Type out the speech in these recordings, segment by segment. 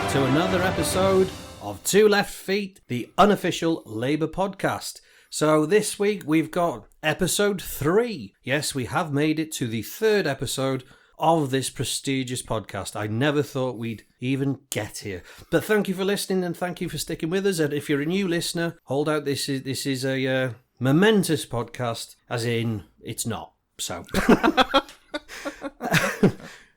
to another episode of Two Left Feet, the unofficial Labour podcast. So this week we've got episode 3. Yes, we have made it to the 3rd episode of this prestigious podcast. I never thought we'd even get here. But thank you for listening and thank you for sticking with us. And if you're a new listener, hold out. This is a momentous podcast, as in it's not. So...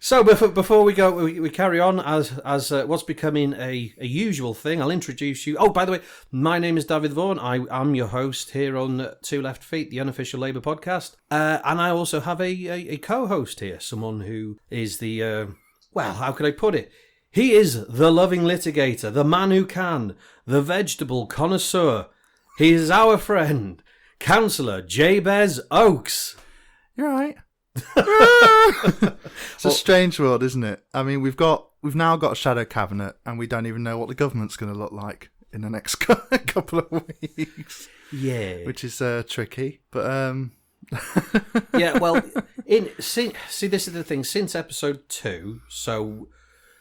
So before we go, we carry on as what's becoming a usual thing. I'll introduce you. Oh, by the way, my name is Dafydd Vaughan. I'm your host here on Two Left Feet, the unofficial Labour podcast. And I also have a co-host here, someone who is the, well, how could I put it? He is the loving litigator, the man who can, the vegetable connoisseur. He is our friend, Cllr Jabez Oakes. You're right. It's a strange world, isn't it? I mean, we've now got a shadow cabinet, and we don't even know what the government's going to look like in the next couple of weeks. Yeah, which is tricky, but yeah. Well, see, this is the thing. Since episode 2, so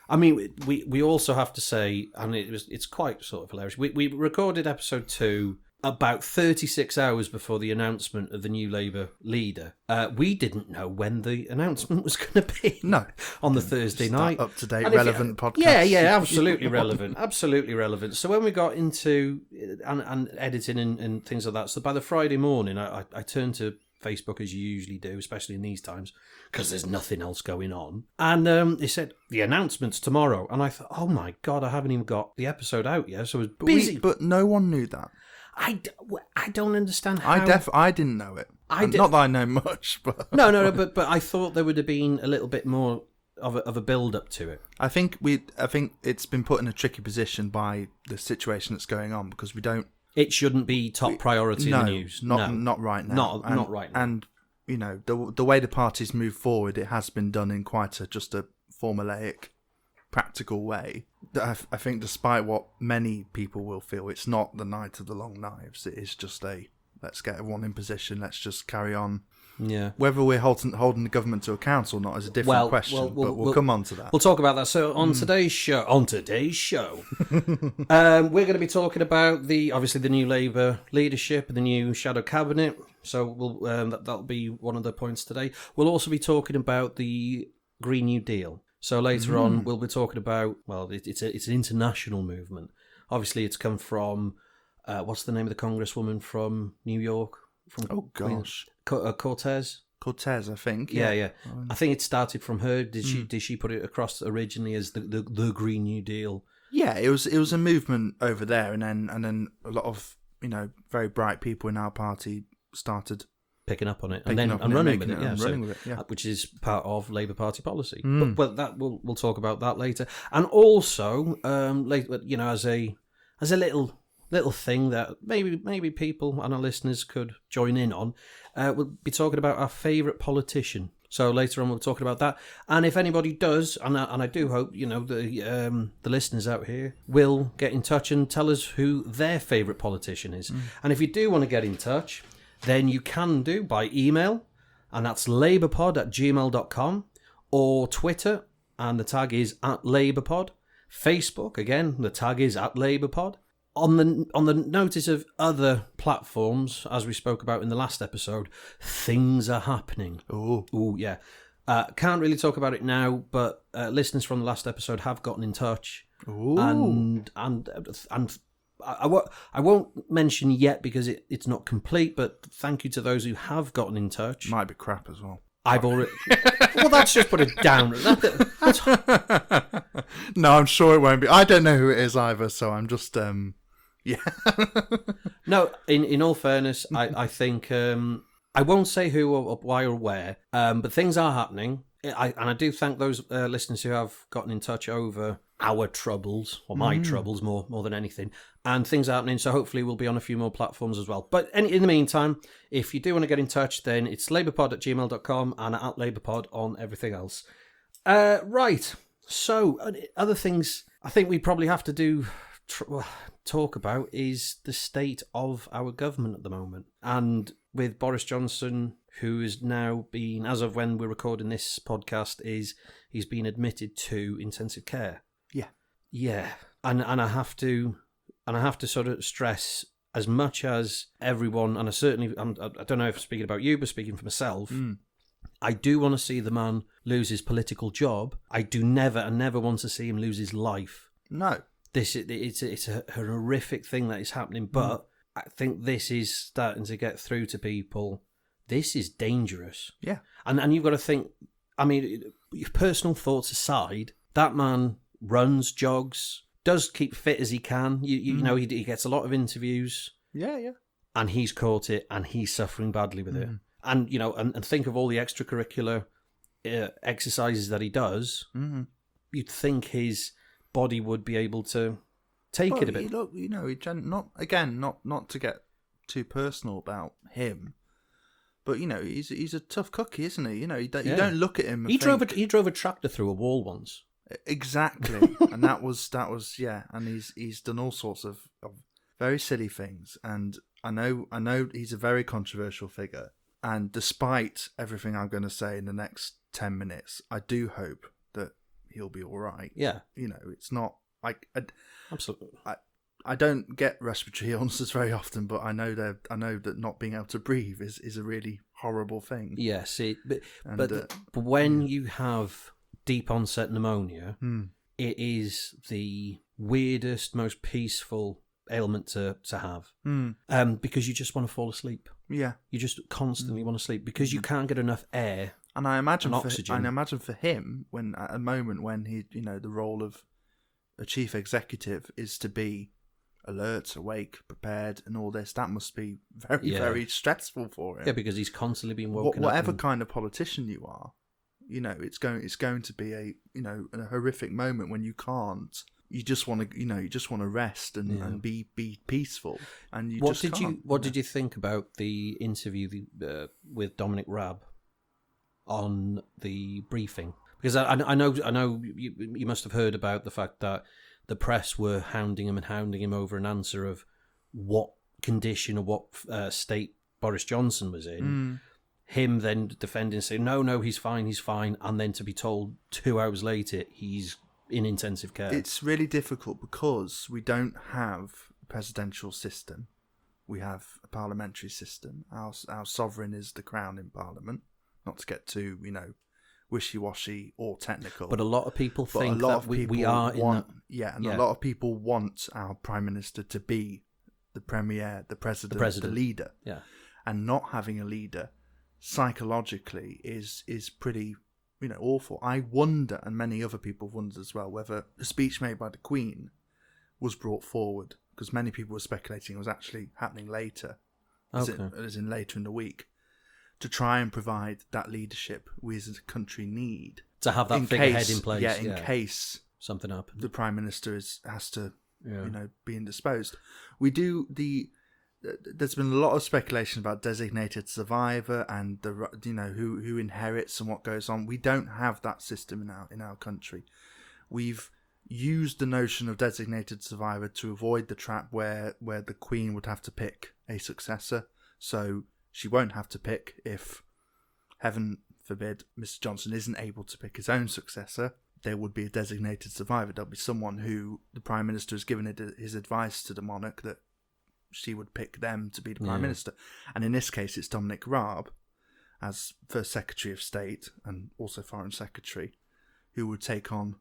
I mean, we also have to say, and it's quite sort of hilarious. We recorded episode 2. About 36 hours before the announcement of the new Labour leader. We didn't know when the announcement was going to be. No. On the Thursday night. Up-to-date, relevant podcast. Yeah, absolutely relevant. Absolutely relevant. So when we got into and editing and things like that, so by the Friday morning, I turned to Facebook as you usually do, especially in these times, because there's nothing else going on. And it said, the announcement's tomorrow. And I thought, oh my God, I haven't even got the episode out yet. So I was busy. But no one knew that. I don't understand how... I didn't know it. Not that I know much, but... No, but I thought there would have been a little bit more of a build-up to it. I think it's been put in a tricky position by the situation that's going on, because we don't... It shouldn't be top priority in the news. Not right now. Not right now. And, you know, the way the parties move forward, it has been done in quite just a formulaic, practical way. I think despite what many people will feel, it's not the night of the long knives. It is just let's get everyone in position, let's just carry on. Yeah. Whether we're holding the government to account or not is a different question, but we'll come on to that. We'll talk about that. So on today's show, we're going to be talking about obviously the new Labour leadership and the new shadow cabinet. So that'll be one of the points today. We'll also be talking about the Green New Deal. So later on, we'll be talking about, well, it's an international movement. Obviously, it's come from, what's the name of the congresswoman from New York? Cortez? Cortez, I think. Yeah. I think it started from her. Did she put it across originally as the Green New Deal? Yeah, it was a movement over there, and then a lot of, you know, very bright people in our party started picking up on it and running with it, which is part of Labour Party policy. But that we'll talk about that later. And also, you know, as a little thing that maybe people and our listeners could join in on, we'll be talking about our favourite politician. So later on, we'll be talking about that. And if anybody does, and I do hope, you know, the listeners out here will get in touch and tell us who their favourite politician is. And if you do want to get in touch, then you can do by email, and that's labourpod@gmail.com, or Twitter, and the tag is @LabourPod. Facebook, again, the tag is @LabourPod. On the notice of other platforms, as we spoke about in the last episode, things are happening. Ooh, yeah. Can't really talk about it now, but listeners from the last episode have gotten in touch. Ooh. And I won't mention yet because it's not complete, but thank you to those who have gotten in touch. Might be crap as well. I've already... Well, that's just put it down. No, I'm sure it won't be. I don't know who it is either, so I'm just... Yeah. No, in all fairness, I think... I won't say who or why or where, but things are happening. And I do thank those listeners who have gotten in touch over our troubles, or my troubles more than anything. And things are happening, so hopefully we'll be on a few more platforms as well. But in the meantime, if you do want to get in touch, then it's labourpod@gmail.com and @LabourPod on everything else. Right, so other things I think we probably have to talk about is the state of our government at the moment. And with Boris Johnson, who is now been, as of when we're recording this podcast, he's been admitted to intensive care. Yeah. Yeah, and I have to sort of stress, as much as everyone, and I don't know if speaking about you, but speaking for myself, I do want to see the man lose his political job. I never want to see him lose his life. No. It's a horrific thing that is happening, but I think this is starting to get through to people. This is dangerous. Yeah. And you've got to think, I mean, your personal thoughts aside, that man runs, jogs, does keep fit as he can. You know, he gets a lot of interviews. Yeah, yeah. And he's caught it, and he's suffering badly with it. And, you know, and think of all the extracurricular exercises that he does. You'd think his body would be able to take it a bit. Look, you know, not to get too personal about him, but, you know, he's a tough cookie, isn't he? You know, you don't look at him and he drove a tractor through a wall once. Exactly. And that was yeah, and he's done all sorts of very silly things, and I know he's a very controversial figure, and despite everything I'm going to say in the next 10 minutes, I do hope that he'll be all right. Yeah. You know, it's not absolutely. I don't get respiratory illnesses very often, but I know that not being able to breathe is a really horrible thing. Yes, but when you have deep onset pneumonia, it is the weirdest, most peaceful ailment to have, because you just want to fall asleep. Yeah, you just constantly want to sleep because you can't get enough air and oxygen. And I imagine for him, when at a moment when he, you know, the role of a chief executive is to be alert, awake, prepared, and all this, that must be very, very stressful for him. Yeah, because he's constantly being woken whatever up. Kind of politician you are, you know, it's going to be a horrific moment when you can't. You just want to rest and be peaceful. And what did you think about the interview with Dominic Raab on the briefing? Because I know you must have heard about the fact that the press were hounding him over an answer of what condition or what state Boris Johnson was in. Him then defending, saying, no, he's fine, and then to be told 2 hours later he's in intensive care. It's really difficult because we don't have a presidential system. We have a parliamentary system. Our sovereign is the crown in Parliament. Not to get too, you know, wishy-washy or technical. But a lot of people think that we are in that... Yeah, and a lot of people want our Prime Minister to be the Premier, the President, the leader. Yeah. And not having a leader psychologically is pretty, you know, awful. I wonder, and many other people wondered as well, whether the speech made by the Queen was brought forward, because many people were speculating it was actually happening later, as in later in the week, to try and provide that leadership we as a country need. To have that figurehead in place. Yeah, in case something happens. The Prime Minister has to, you know, be indisposed. There's been a lot of speculation about designated survivor and who inherits and what goes on. We don't have that system in our country. We've used the notion of designated survivor to avoid the trap where the Queen would have to pick a successor. So she won't have to pick if, heaven forbid, Mr. Johnson isn't able to pick his own successor. There would be a designated survivor. There'll be someone who the Prime Minister has given his advice to the monarch that she would pick them to be the Prime Minister. And in this case, it's Dominic Raab, as First Secretary of State and also Foreign Secretary, who would take on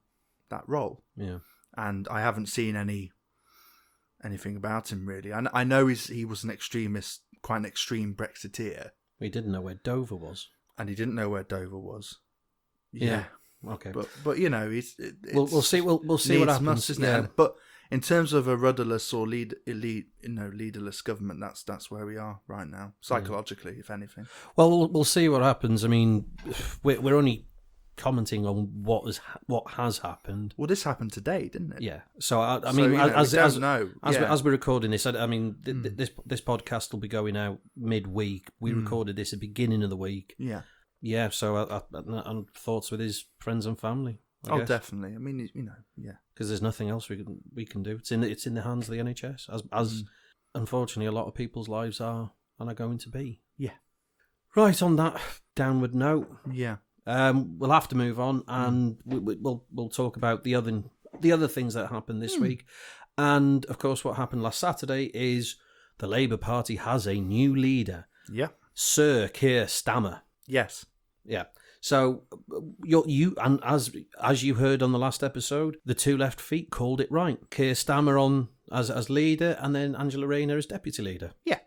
that role. Yeah. And I haven't seen anything about him, really. And I know he was an extremist, quite an extreme Brexiteer. He didn't know where Dover was. And he didn't know where Dover was. Yeah. Okay. But you know, we'll see what happens, isn't it? But in terms of a rudderless or leaderless government, that's where we are right now, psychologically, if anything. Well, we'll see what happens. I mean, we're only commenting on what has happened. Well, this happened today, didn't it? Yeah. So I mean, as we're recording this, I mean, this podcast will be going out midweek. We recorded this at the beginning of the week. Yeah. Yeah. So and thoughts with his friends and family. I guess. Definitely. I mean, you know, yeah. Because there's nothing else we can do. It's in the hands of the NHS, as unfortunately a lot of people's lives are going to be. Yeah. Right, on that downward note. Yeah. We'll have to move on, and we'll talk about the other the other things that happened this week. And, of course, what happened last Saturday is the Labour Party has a new leader. Yeah. Sir Keir Stamer. Yes. Yeah. So, and as you heard on the last episode, the two left feet called it right. Keir Stamer on as leader, and then Angela Rayner as deputy leader. Yeah.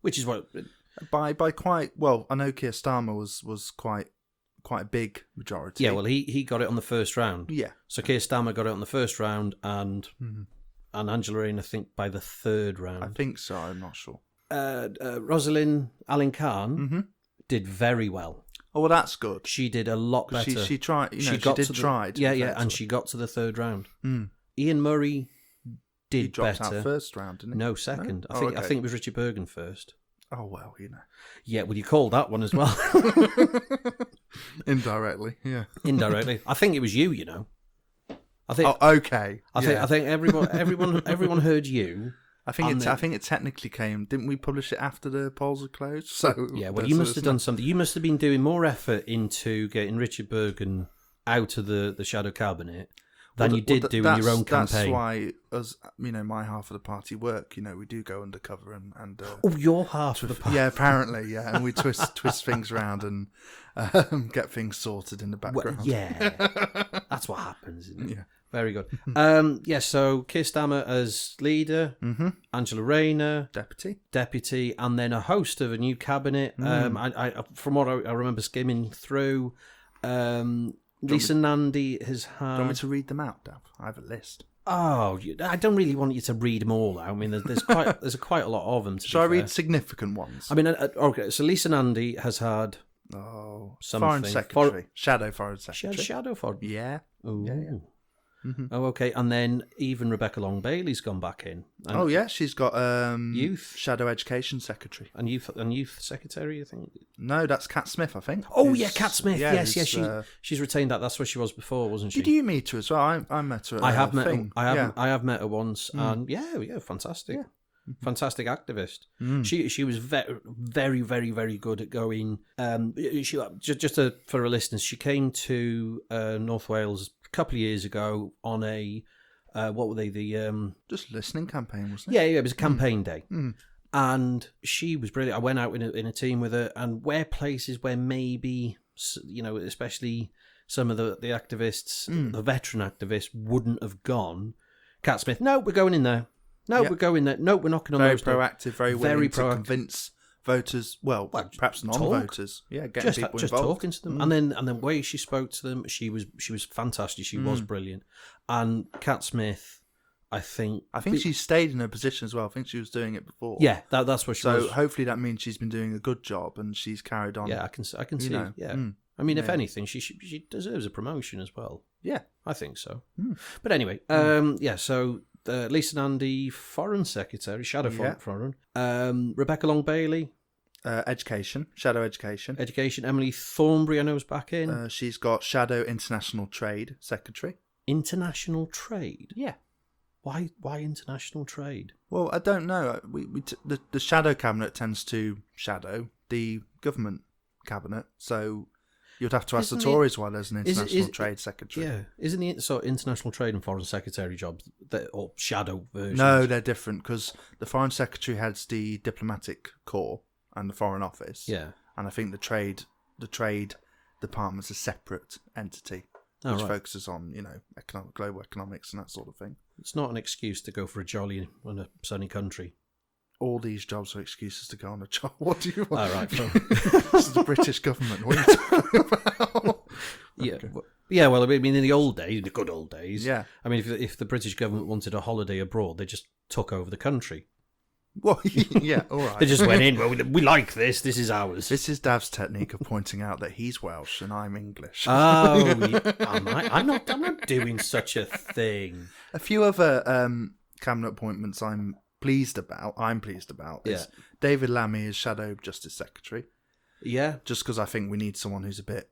Which is what... By quite... Well, I know Keir Stamer was quite a big majority. Yeah, well, he got it on the first round. Yeah. So Keir Stamer got it on the first round, and Angela Rayner, I think, by the third round. I think so, I'm not sure. Rosalind Allen Khan did very well. Oh, well, that's good. She did a lot better. She tried, she tried. Yeah, and she got to the third round. Ian Murray did he dropped better. Out first round, didn't he? No, second. No? I think it was Richard Bergen first. Oh, well, Yeah, well, you called that one as well. Indirectly, yeah. Indirectly. I think it was you, I think. Oh, okay. I think everyone heard you. I think it technically came. Didn't we publish it after the polls had closed? So yeah, well, you must have done something. You must have been doing more effort into getting Richard Bergen out of the shadow cabinet than you did do in your own campaign. That's why, as my half of the party work, we do go undercover and your half of the party. Yeah, apparently, yeah, and we twist things around and get things sorted in the background. Well, yeah, that's what happens. Isn't it? Yeah. Very good. So Keir Stamer as leader, Angela Rayner deputy, and then a host of a new cabinet. I from what I remember skimming through, Lisa Nandy has had... Do you want me to read them out, Dav? I have a list. Oh, I don't really want you to read them all out. I mean, there's quite a lot of them. Shall I read significant ones? I mean, okay. So Lisa Nandy has had Foreign Secretary, Shadow Foreign Secretary, Shadow Foreign. Yeah. Ooh. Yeah. Oh, okay. And then even Rebecca Long Bailey's gone back in. And she's got Youth Shadow Education Secretary and Youth Secretary. I think. No, that's Kat Smith. I think. Oh yeah, Kat Smith. Yes. She's retained that. That's where she was before, wasn't she? Did you meet her as well? I met her. I have met her. I have met her once, and yeah, fantastic. Yeah. Fantastic activist. She was very, very, very, very good at going. For her listeners, she came to North Wales a couple of years ago on a what were they? The just listening campaign, wasn't it? Yeah, it was a campaign day, and she was brilliant. I went out in a team with her, and places where maybe especially some of the activists, the veteran activists, wouldn't have gone. Kat Smith, no, we're going in there. No, we're going there. No, we're knocking on those doors. Very willing to convince voters. Well, perhaps non-voters. Yeah, getting people just involved. Talking to them, and then the way she spoke to them, she was fantastic. She was brilliant. And Kat Smith, I think she stayed in her position as well. I think she was doing it before. Yeah, that's what she was. So hopefully that means she's been doing a good job and she's carried on. Yeah, I can see. Yeah, I mean, if anything, she deserves a promotion as well. Yeah, I think so. But anyway, so. Lisa Nandy, Foreign Secretary, Shadow Foreign. Rebecca Long Bailey, Education, Shadow Education. Emily Thornberry, I know, is back in. She's got Shadow International Trade Secretary. International Trade? Yeah. Why international trade? Well, I don't know. The Shadow Cabinet tends to shadow the government cabinet, so you'd have to ask the Tories why there's an international trade secretary. Yeah, isn't the international trade and foreign secretary jobs or shadow versions? No, they're different because the foreign secretary heads the diplomatic corps and the foreign office. Yeah, and I think the trade department's a separate entity which focuses on global economics and that sort of thing. It's not an excuse to go for a jolly in a sunny country. All these jobs are excuses to go on a job. What do you want? Oh, right. This is the British government. What are you talking about? Yeah. Okay. Yeah, well, I mean, in the old days, the good old days. Yeah. I mean, if the British government wanted a holiday abroad, they just took over the country. Well, yeah, all right. They just went in, well, we like this is ours. This is Dav's technique of pointing out that he's Welsh and I'm English. Oh, I'm not doing such a thing. A few other cabinet appointments I'm pleased about is David Lammy as Shadow Justice Secretary. Yeah. Just because I think we need someone who's a bit,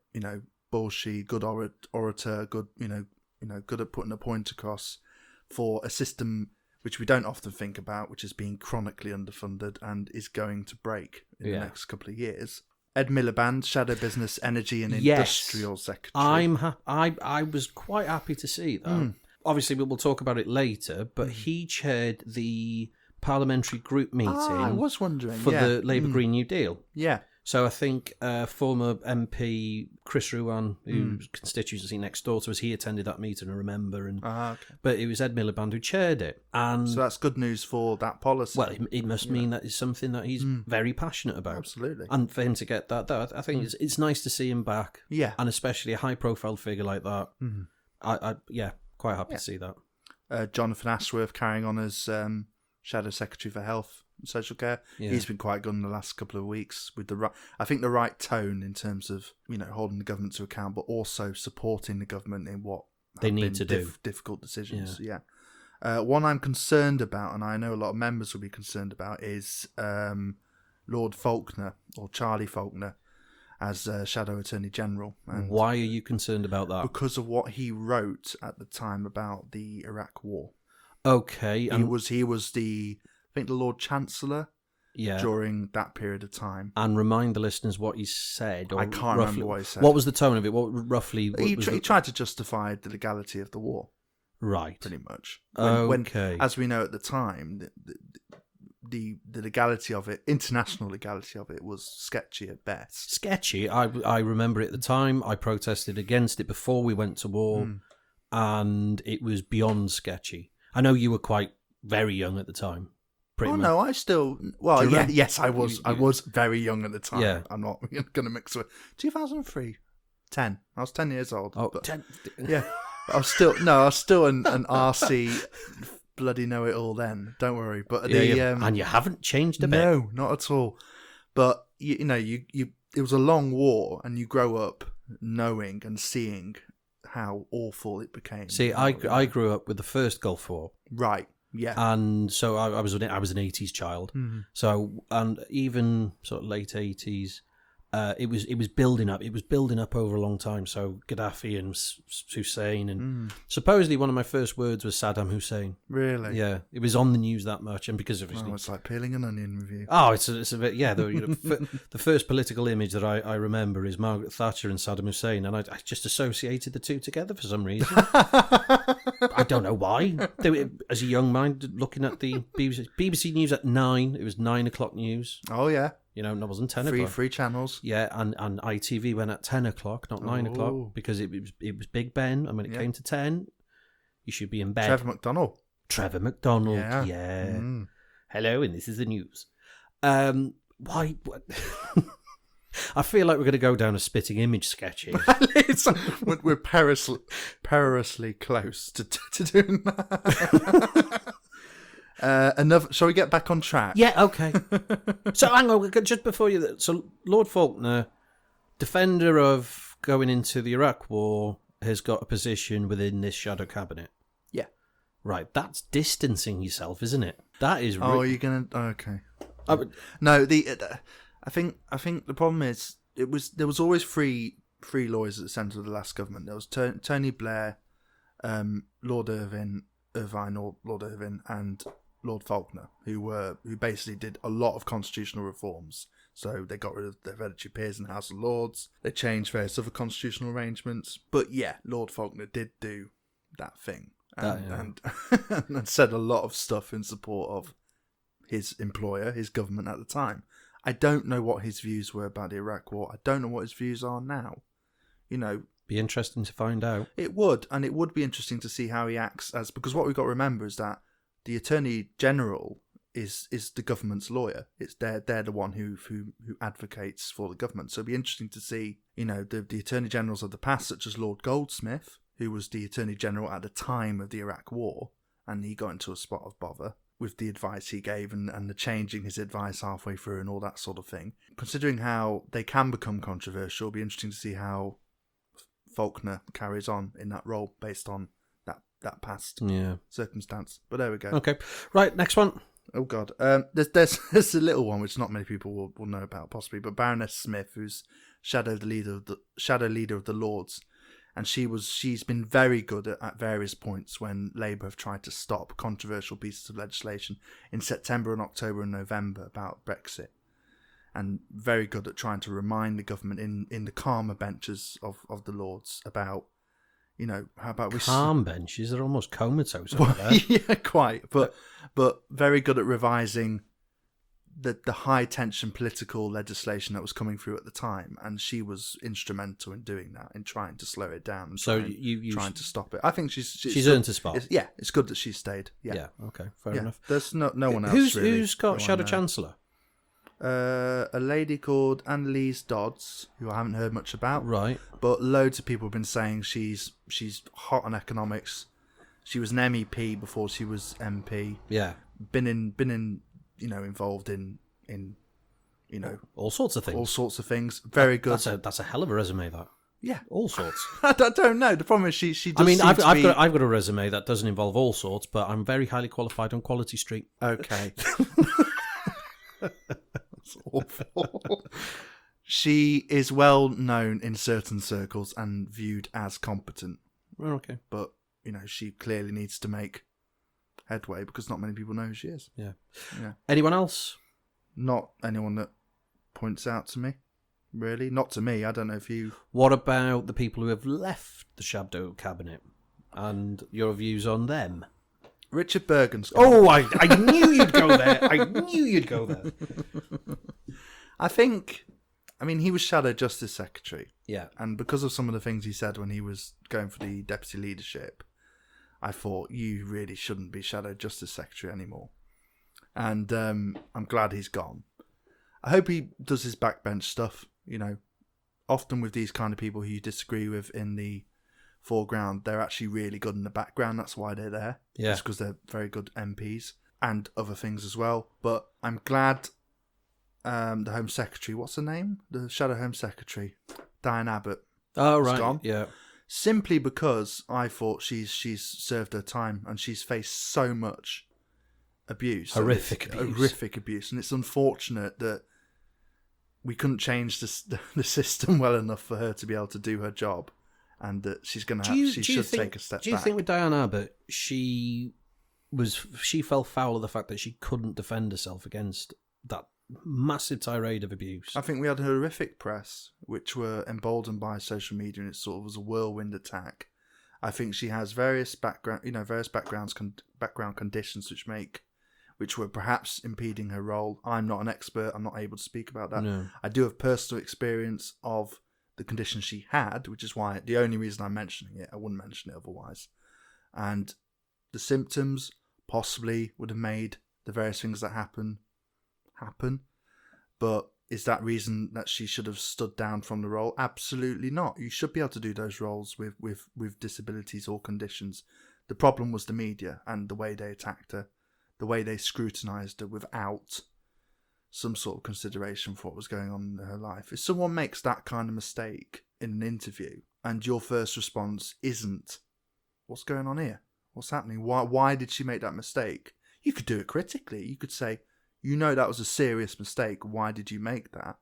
bullshy, good orator, good, good at putting a point across for a system which we don't often think about, which is being chronically underfunded and is going to break in the next couple of years. Ed Miliband, Shadow Business, Energy and Industrial Secretary. I was quite happy to see that. obviously we'll talk about it later, but he chaired the parliamentary group meeting I was wondering. for the Labour Green New Deal. Yeah. So I think former MP Cllr Jabez, whose constituency next door to us, he attended that meeting, I remember. And but it was Ed Miliband who chaired it. And so that's good news for that policy. Well, it must mean that it's something that he's very passionate about. Absolutely. And for him to get that, I think it's nice to see him back. Yeah. And especially a high-profile figure like that. I quite happy to see that. Jonathan Ashworth carrying on as Shadow Secretary for Health and Social Care. Yeah. He's been quite good in the last couple of weeks with the right tone in terms of holding the government to account, but also supporting the government in what they need to do difficult decisions. Yeah. One I'm concerned about, and I know a lot of members will be concerned about, is Lord Faulkner or Charlie Faulkner as Shadow Attorney General. And why are you concerned about that? Because of what he wrote at the time about the Iraq War. Okay. He was the Lord Chancellor during that period of time. And remind the listeners what he said. Or I can't remember what he said. What was the tone of it? What roughly? He tried to justify the legality of the war. Right. Pretty much. When, as we know at the time, the legality of it, international legality of it, was sketchy at best. Sketchy? I remember it at the time. I protested against it before we went to war, and it was beyond sketchy. I know you were quite very young at the time. No, I still... Well, yes, I was. I was very young at the time. Yeah. I'm not going to mix it. 2003. 10. I was 10 years old. Oh, 10. Yeah. I was still an RC bloody know-it-all then. Don't worry. But and you haven't changed a bit. No, not at all. But, it was a long war, and you grow up knowing and seeing how awful it became. See, I grew up with the first Gulf War. Right. Yeah. And so I was an 80s child. Mm-hmm. So, and even sort of late 80s, it was building up. It was building up over a long time. So Gaddafi and Hussein, and supposedly one of my first words was Saddam Hussein. Really? Yeah, it was on the news that much, and because of it's like peeling an onion with you. Oh, it's a bit. Yeah, the first political image that I remember is Margaret Thatcher and Saddam Hussein, and I just associated the two together for some reason. I don't know why. As a young mind, looking at the BBC News at 9, it was 9 o'clock news. Oh yeah. That wasn't 10 o'clock. Free channels. Yeah, and ITV went at 10 o'clock, not 9 o'clock, because it was Big Ben, and when it came to 10, you should be in bed. Trevor McDonald. Yeah. Hello, and this is the news. Why? I feel like we're going to go down a spitting image sketch here. We're perilously close to doing that. Shall we get back on track? Yeah, okay. So hang on, just before you... So Lord Faulkner, defender of going into the Iraq War, has got a position within this shadow cabinet. Yeah. Right, that's distancing yourself, isn't it? That is... you're going to... Okay. No, I think the problem is there was always three lawyers at the centre of the last government. There was Tony Blair, Lord Irvine, and Lord Faulkner, who basically did a lot of constitutional reforms. So they got rid of the hereditary peers in the House of Lords. They changed various other constitutional arrangements. But yeah, Lord Faulkner did do that thing and said a lot of stuff in support of his employer, his government at the time. I don't know what his views were about the Iraq War. I don't know what his views are now. Be interesting to find out. It would, and it would be interesting to see how he acts because what we've got to remember is that the Attorney General is the government's lawyer. It's they're the one who advocates for the government. So it'd be interesting to see, the Attorney Generals of the past, such as Lord Goldsmith, who was the Attorney General at the time of the Iraq War, and he got into a spot of bother with the advice he gave and the changing his advice halfway through and all that sort of thing. Considering how they can become controversial, it'll be interesting to see how Faulkner carries on in that role based on that past circumstance. But there we go. Okay. Right, next one. Oh, God. There's a little one which not many people will know about, possibly, but Baroness Smith, who's shadow leader of the Lords. And she's been very good at various points when Labour have tried to stop controversial pieces of legislation in September and October and November about Brexit. And very good at trying to remind the government in the calmer benches of the Lords about, how about we... Calm benches, they're almost comatose over there. Yeah, quite. But very good at revising the high-tension political legislation that was coming through at the time, and she was instrumental in doing that, in trying to slow it down, and trying to stop it. I think she's earned a spot. It's good that she stayed. Yeah, okay, fair enough. There's no one else really. Who's got Shadow Chancellor? A lady called Annalise Dodds, who I haven't heard much about. Right. But loads of people have been saying she's hot on economics. She was an MEP before she was MP. Yeah. Been in involved in all sorts of things. All sorts of things. Very good. That's a hell of a resume, that. Yeah. All sorts. I don't know. The problem is she does I've got a resume that doesn't involve all sorts, but I'm very highly qualified on Quality Street. Okay. That's awful. She is well known in certain circles and viewed as competent. Well, okay. But, she clearly needs to make headway because not many people know who she is. Yeah. Yeah. Anyone else? Not anyone that points out to me, really. Not to me. I don't know if you... What about the people who have left the Shadow Cabinet and your views on them? Richard Bergen's gone. Oh, I knew you'd go there. I knew you'd go there. I think... he was Shadow Justice Secretary. Yeah. And because of some of the things he said when he was going for the deputy leadership, I thought, you really shouldn't be Shadow Justice Secretary anymore. And I'm glad he's gone. I hope he does his backbench stuff. Often with these kind of people who you disagree with in the foreground, they're actually really good in the background. That's why they're there. Yeah. It's because they're very good MPs and other things as well. But I'm glad the Home Secretary, what's her name? The Shadow Home Secretary, Diane Abbott. Oh, right. Gone. Yeah. Simply because I thought she's served her time and she's faced so much abuse. Horrific abuse. And it's unfortunate that we couldn't change the system well enough for her to be able to do her job, and that she's going to take a step back. Do you think with Diane Abbott, she fell foul of the fact that she couldn't defend herself against that massive tirade of abuse? I think we had a horrific press, which were emboldened by social media, and it sort of was a whirlwind attack. I think she has various background conditions which were perhaps impeding her role. I'm not an expert. I'm not able to speak about that. No. I do have personal experience of the condition she had, which is why the only reason I'm mentioning it, I wouldn't mention it otherwise. And the symptoms possibly would have made the various things that happen. But is that reason that she should have stood down from the role? Absolutely not. You should be able to do those roles with disabilities or conditions. The problem was the media and the way they attacked her, the way they scrutinised her without some sort of consideration for what was going on in her life. If someone makes that kind of mistake in an interview and your first response isn't, what's going on here? What's happening? Why did she make that mistake? You could do it critically. You could say, that was a serious mistake. Why did you make that?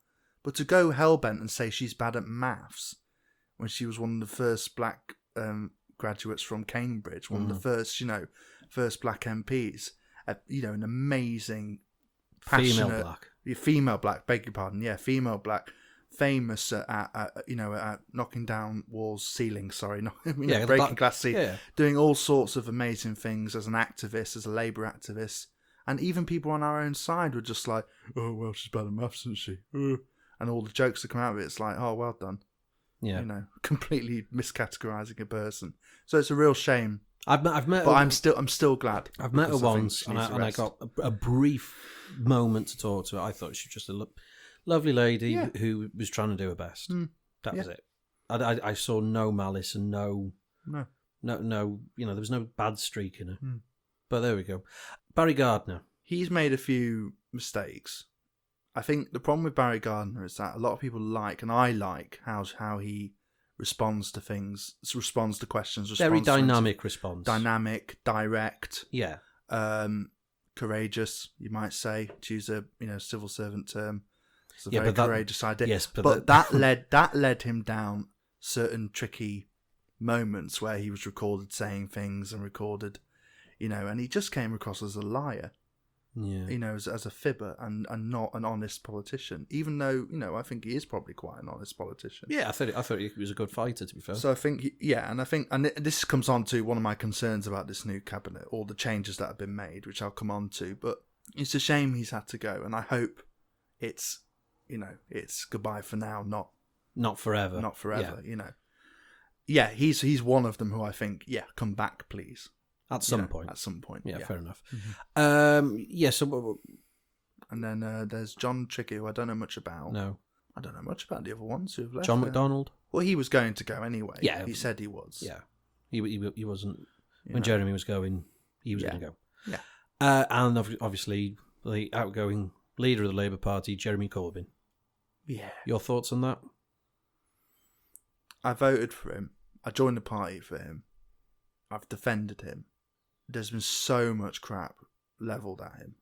But to go hellbent and say she's bad at maths when she was one of the first black graduates from Cambridge, one of the first black MPs, an amazing, passionate female black. Beg your pardon, yeah, female black, famous at knocking down walls, ceilings. Sorry, breaking glass ceilings, doing all sorts of amazing things as an activist, as a Labour activist. And even people on our own side were just like, oh, well, she's bad at maths, isn't she? And all the jokes that come out of it, it's like, oh, well done. Yeah. Completely miscategorising a person. So it's a real shame. I've met but I'm still glad. I've met her once, and I got a brief moment to talk to her. I thought she was just a lovely lady who was trying to do her best. That was it. I saw no malice and no, there was no bad streak in her. But there we go. Barry Gardner. He's made a few mistakes. I think the problem with Barry Gardner is that a lot of people like, and I like, how he responds to things, responds to questions. Very dynamic response. Dynamic, direct. Yeah. Courageous, you might say, to use a civil servant term. It's a very courageous idea. Yes, but that led him down certain tricky moments where he was recorded saying things and recorded, and he just came across as a liar. as a fibber and not an honest politician. Even though I think he is probably quite an honest politician. Yeah, I thought he was a good fighter, to be fair. So I think and this comes on to one of my concerns about this new cabinet, all the changes that have been made, which I'll come on to. But it's a shame he's had to go, and I hope it's goodbye for now, not forever. Not forever. Yeah, he's one of them who I think, come back, please. At some point. Yeah, fair enough. Mm-hmm. So... And then there's John Trickey, who I don't know much about. No. I don't know much about the other ones who have left. John McDonald? Well, he was going to go anyway. Yeah. He said he was. Yeah. He wasn't... When Jeremy was going, he was going to go. Yeah. And obviously, the outgoing leader of the Labour Party, Jeremy Corbyn. Yeah. Your thoughts on that? I voted for him. I joined the party for him. I've defended him. There's been so much crap levelled at him.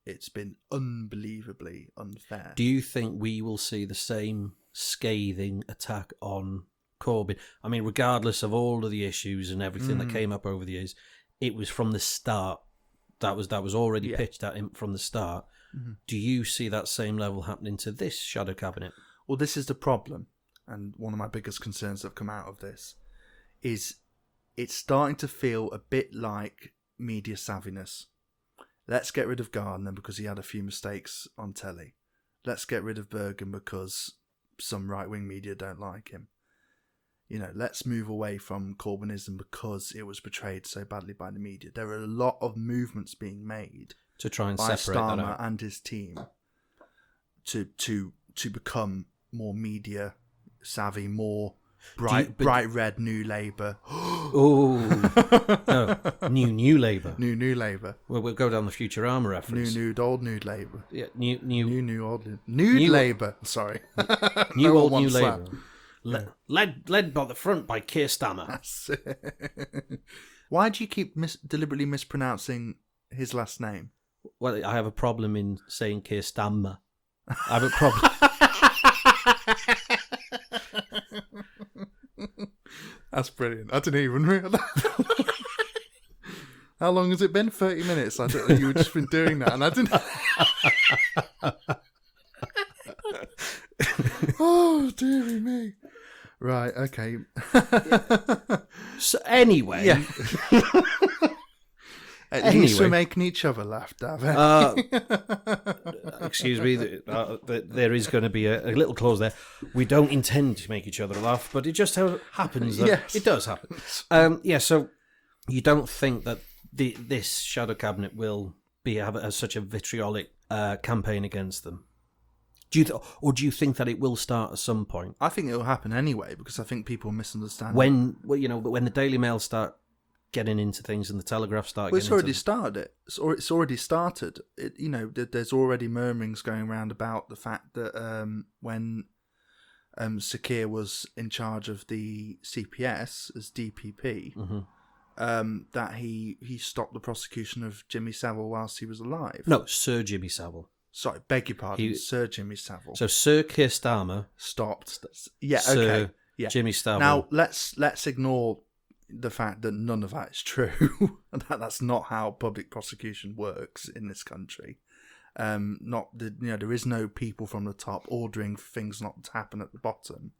It's been unbelievably unfair. Do you think we will see the same scathing attack on Corbyn? I mean, regardless of all of the issues and everything that came up over the years, it was from the start. That was already pitched at him from the start. Mm-hmm. Do you see that same level happening to this shadow cabinet? Well, this is the problem. And one of my biggest concerns that have come out of this is it's starting to feel a bit like media savviness. Let's get rid of Gardner because he had a few mistakes on telly. Let's get rid of Bergen because some right-wing media don't like him. Let's move away from Corbynism because it was portrayed so badly by the media. There are a lot of movements being made to try and by separate Stamer that out. And his team to become more media savvy, more bright red New Labour. Oh, no, new Labour. New Labour. Well, we'll go down the Futurama reference. Old nude Labour. Yeah, old nude Labour. Sorry, new old new Labour. Led by the front by Keir Stamer. That's it. Why do you keep deliberately mispronouncing his last name? Well, I have a problem in saying Keir Stamer. I have a problem. That's brilliant. I didn't even realise. How long has it been? 30 minutes. I don't know. You've just been doing that, and I didn't. Oh, dearie me. Right. Okay. So anyway. Yeah. At least we're making each other laugh, David. Excuse me, there is going to be a little clause there. We don't intend to make each other laugh, but it just happens that it does happen. So you don't think that this shadow cabinet will have such a vitriolic campaign against them? Do you think that it will start at some point? I think it will happen anyway because I think people misunderstand. When the Daily Mail start getting into things and the Telegraph start. It's already started. It's already started. There's already murmurings going around about the fact that when Sir Keir was in charge of the CPS as DPP, that he stopped the prosecution of Jimmy Savile whilst he was alive. No, Sir Jimmy Savile. Sorry, beg your pardon, Sir Jimmy Savile. So Sir Keir Stamer stopped. Yeah, Sir okay. Yeah. Jimmy Savile. Now let's ignore the fact that none of that is true. That's not how public prosecution works in this country. There is no people from the top ordering things not to happen at the bottom.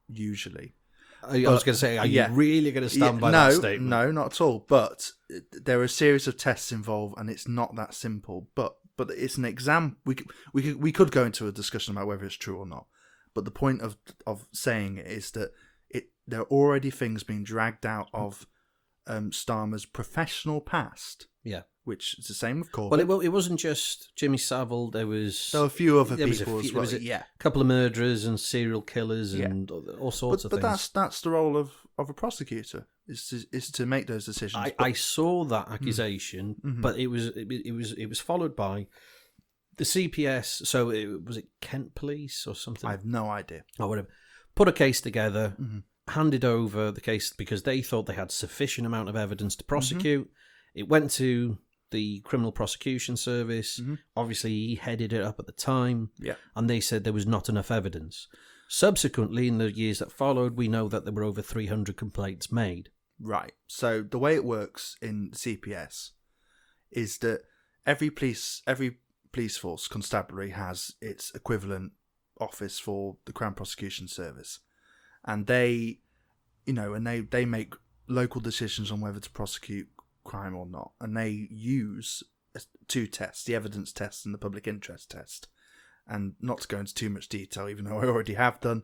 Usually, I was going to say, are you really going to stand by that statement? No, not at all. But there are a series of tests involved, and it's not that simple. But it's an exam. We could go into a discussion about whether it's true or not. But the point of saying it is that there are already things being dragged out of Stamer's professional past. Yeah. Which is the same with Corbyn. Well, it wasn't just Jimmy Savile. There were a few other people as well. A couple of murderers and serial killers and all sorts of things. But that's the role of a prosecutor is to make those decisions. I saw that accusation, but it was followed by the CPS. So was it Kent Police or something? I have no idea. Or whatever. Put a case together. Handed over the case because they thought they had sufficient amount of evidence to prosecute. It went to the Criminal Prosecution Service. Obviously, he headed it up at the time. Yeah. And they said there was not enough evidence. Subsequently, in the years that followed, we know that there were over 300 complaints made. Right. So the way it works in CPS is that every police force, constabulary, has its equivalent office for the Crown Prosecution Service, and they make local decisions on whether to prosecute crime or not, and they use two tests, the evidence test and the public interest test. And not to go into too much detail, even though I already have done,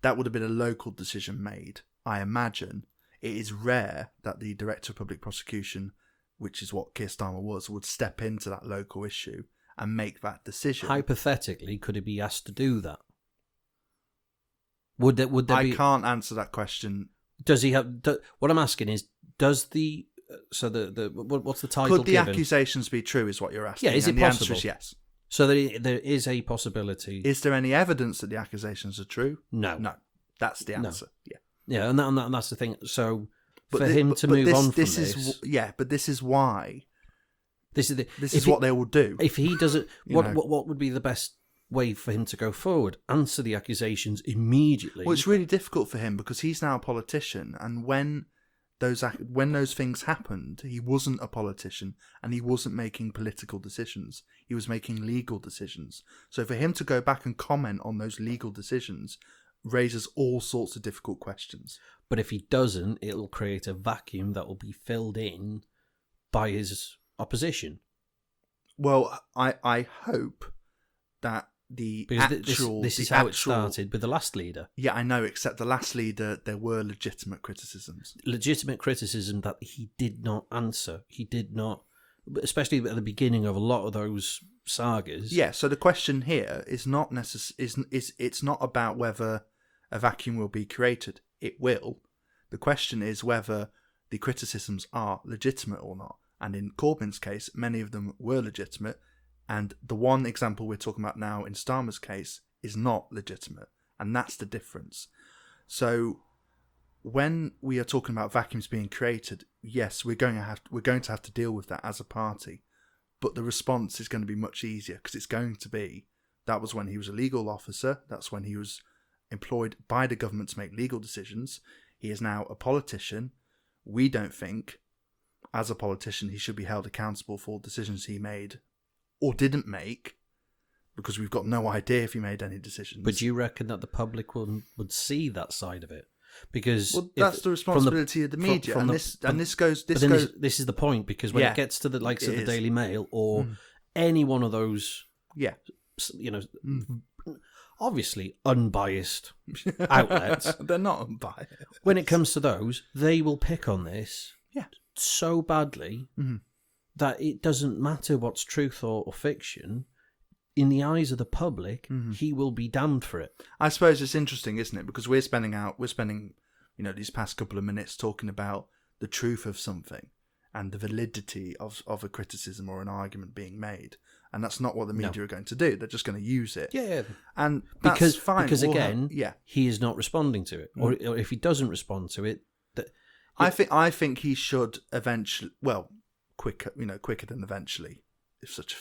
that would have been a local decision made. I imagine it is rare that the Director of Public Prosecution, which is what Keir Starmer was, would step into that local issue and make that decision. Hypothetically, could he be asked to do that? Would there be... I can't answer that question. Does he have... what I'm asking is, does the... So what's the title Could the given? accusations be true is what you're asking. Yeah, is it the possible? answer is yes. So there is a possibility. Is there any evidence that the accusations are true? No. No. That's the answer. No. Yeah. Yeah, and that's the thing. So for him to move on from this... Yeah, but this is why... This is what they will do. If he does it... What would be the best way for him to go forward? Answer the accusations immediately. Well, it's really difficult for him because he's now a politician, and when those things happened, he wasn't a politician and he wasn't making political decisions. He was making legal decisions. So for him to go back and comment on those legal decisions raises all sorts of difficult questions. But if he doesn't, it'll create a vacuum that will be filled in by his opposition. Well, I hope that this is how it started with the last leader. Yeah, I know, except the last leader, there were legitimate criticisms. Legitimate criticism that he did not answer. He did not, especially at the beginning of a lot of those sagas. Yeah, so the question here is not it's not about whether a vacuum will be created. It will. The question is whether the criticisms are legitimate or not. And in Corbyn's case, many of them were legitimate. And the one example we're talking about now in Starmer's case is not legitimate. And that's the difference. So when we are talking about vacuums being created, yes, we're going to have to deal with that as a party. But the response is going to be much easier because it's going to be, that was when he was a legal officer. That's when he was employed by the government to make legal decisions. He is now a politician. We don't think, as a politician, he should be held accountable for decisions he made or didn't make, because we've got no idea if he made any decisions. But do you reckon that the public would see that side of it? Because that's the responsibility of the media, this is the point, because when it gets to the likes of the Daily Mail or any one of those, obviously unbiased outlets, they're not unbiased. When it comes to those, they will pick on this so badly that it doesn't matter what's truth or fiction. In the eyes of the public, he will be damned for it. I suppose it's interesting, isn't it? Because we're spending these past couple of minutes talking about the truth of something and the validity of a criticism or an argument being made. And that's not what the media are going to do. They're just going to use it. Yeah. And that's fine. Because again, he is not responding to it. Or if he doesn't respond to it... I think he should eventually... Well, quicker than eventually. If such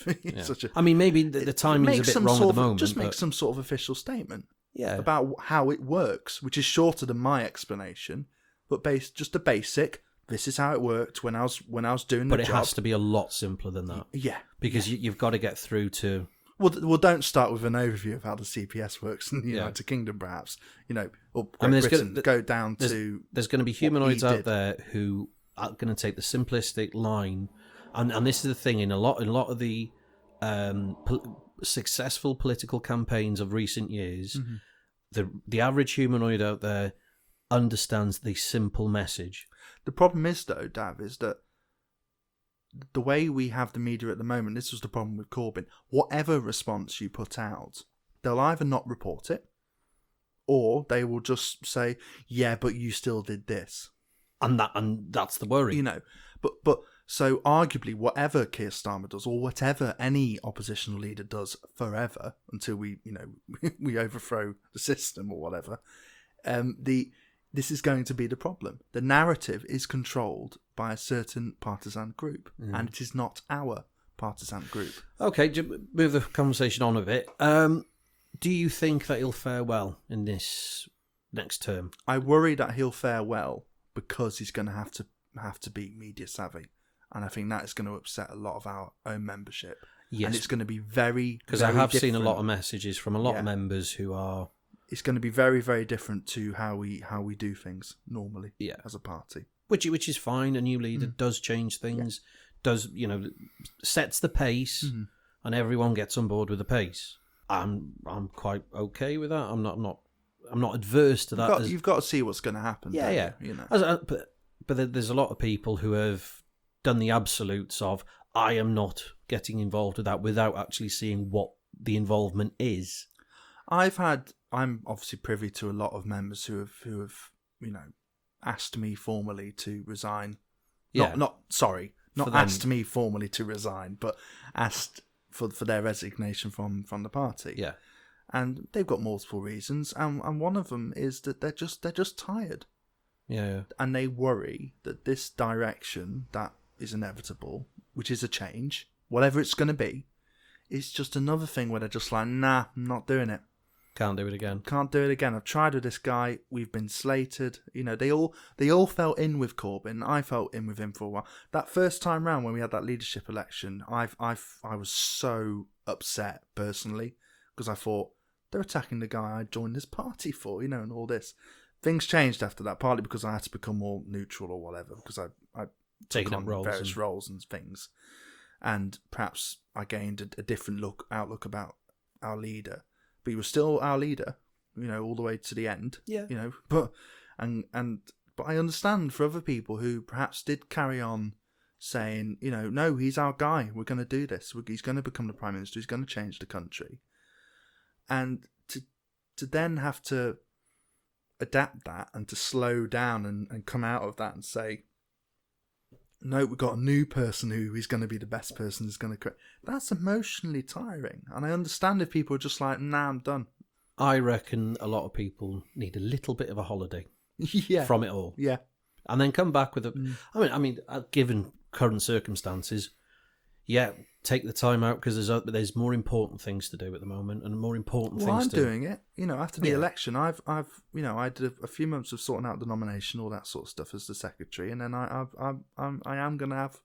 a... I mean, maybe the timing's a bit wrong at the moment. Just make some sort of official statement about how it works, which is shorter than my explanation, but just a basic... This is how it worked when I was doing the job. But it has to be a lot simpler than that. Yeah. Because you've got to get through to... Well, don't start with an overview of how the CPS works in the United Kingdom, perhaps. Or Great Britain. Go down to... There's going to be humanoids out there who are going to take the simplistic line, and this is the thing, in a lot of the successful political campaigns of recent years, the average humanoid out there understands the simple message. The problem is, though, Dav, is that the way we have the media at the moment, this was the problem with Corbyn, whatever response you put out, they'll either not report it, or they will just say, yeah, but you still did this. And that's the worry. But so arguably whatever Keir Starmer does, or whatever any oppositional leader does forever, until we overthrow the system or whatever, this is going to be the problem. The narrative is controlled by a certain partisan group, and it is not our partisan group. Okay, move the conversation on a bit. Do you think that he'll fare well in this next term? I worry that he'll fare well because he's going to have to be media savvy. And I think that is going to upset a lot of our own membership. Yes. And it's going to be very, because I have seen a lot of messages from a lot of members who are... It's going to be very, very different to how we do things normally as a party. Which is fine. A new leader does change things, does, sets the pace, and everyone gets on board with the pace. I'm quite okay with that. I'm not adverse to that. You've got to see what's going to happen. Yeah. But there's a lot of people who have done the absolutes of, I am not getting involved with that without actually seeing what the involvement is. I'm obviously privy to a lot of members who have asked me formally to resign. Yeah. Not asked me formally to resign, but asked for their resignation from the party. Yeah. And they've got multiple reasons, and one of them is that they're just tired. Yeah. And they worry that this direction that is inevitable, which is a change, whatever it's going to be, is just another thing where they're just like, nah, I'm not doing it. Can't do it again. Can't do it again. I've tried with this guy. We've been slated. They all fell in with Corbyn. I felt in with him for a while. That first time round when we had that leadership election, I was so upset personally because I thought they're attacking the guy I joined this party for, and all this. Things changed after that, partly because I had to become more neutral or whatever, because I taken on various roles and things, and perhaps I gained a different outlook about our leader. But he was still our leader, all the way to the end. Yeah. But I understand for other people who perhaps did carry on saying, no, he's our guy. We're going to do this. He's going to become the Prime Minister. He's going to change the country. And to then have to adapt that and to slow down and come out of that and say, no, we've got a new person who is going to be the best person who's going to create. That's emotionally tiring. And I understand if people are just like, nah, I'm done. I reckon a lot of people need a little bit of a holiday from it all. Yeah. And then come back with I mean, given current circumstances, take the time out because there's more important things to do at the moment and more important things to... I'm doing it. After the election, I did a few months of sorting out the nomination, all that sort of stuff as the secretary, and then I am going to have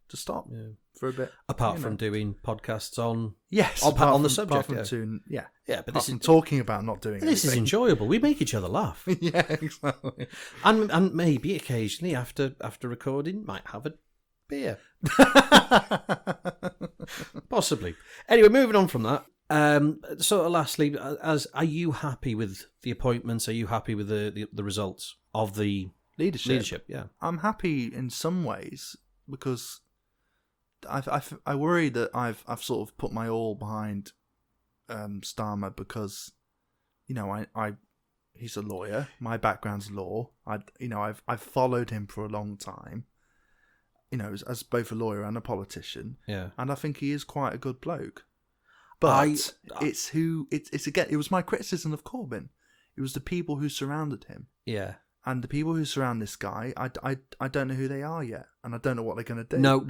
to stop for a bit. Apart from doing podcasts on... Yes, on the subject. But this is talking about not doing anything. This is enjoyable. We make each other laugh. Yeah, exactly. And maybe occasionally after recording, might have a beer. Possibly. Anyway, moving on from that. So lastly, are you happy with the appointments? Are you happy with the results of the leadership? Yeah. I'm happy in some ways because I worry that I've sort of put my all behind Stamer because he's a lawyer. My background's law. I've followed him for a long time. As both a lawyer and a politician. Yeah. And I think he is quite a good bloke. But it was my criticism of Corbyn. It was the people who surrounded him. Yeah. And the people who surround this guy, I don't know who they are yet. And I don't know what they're going to do. No.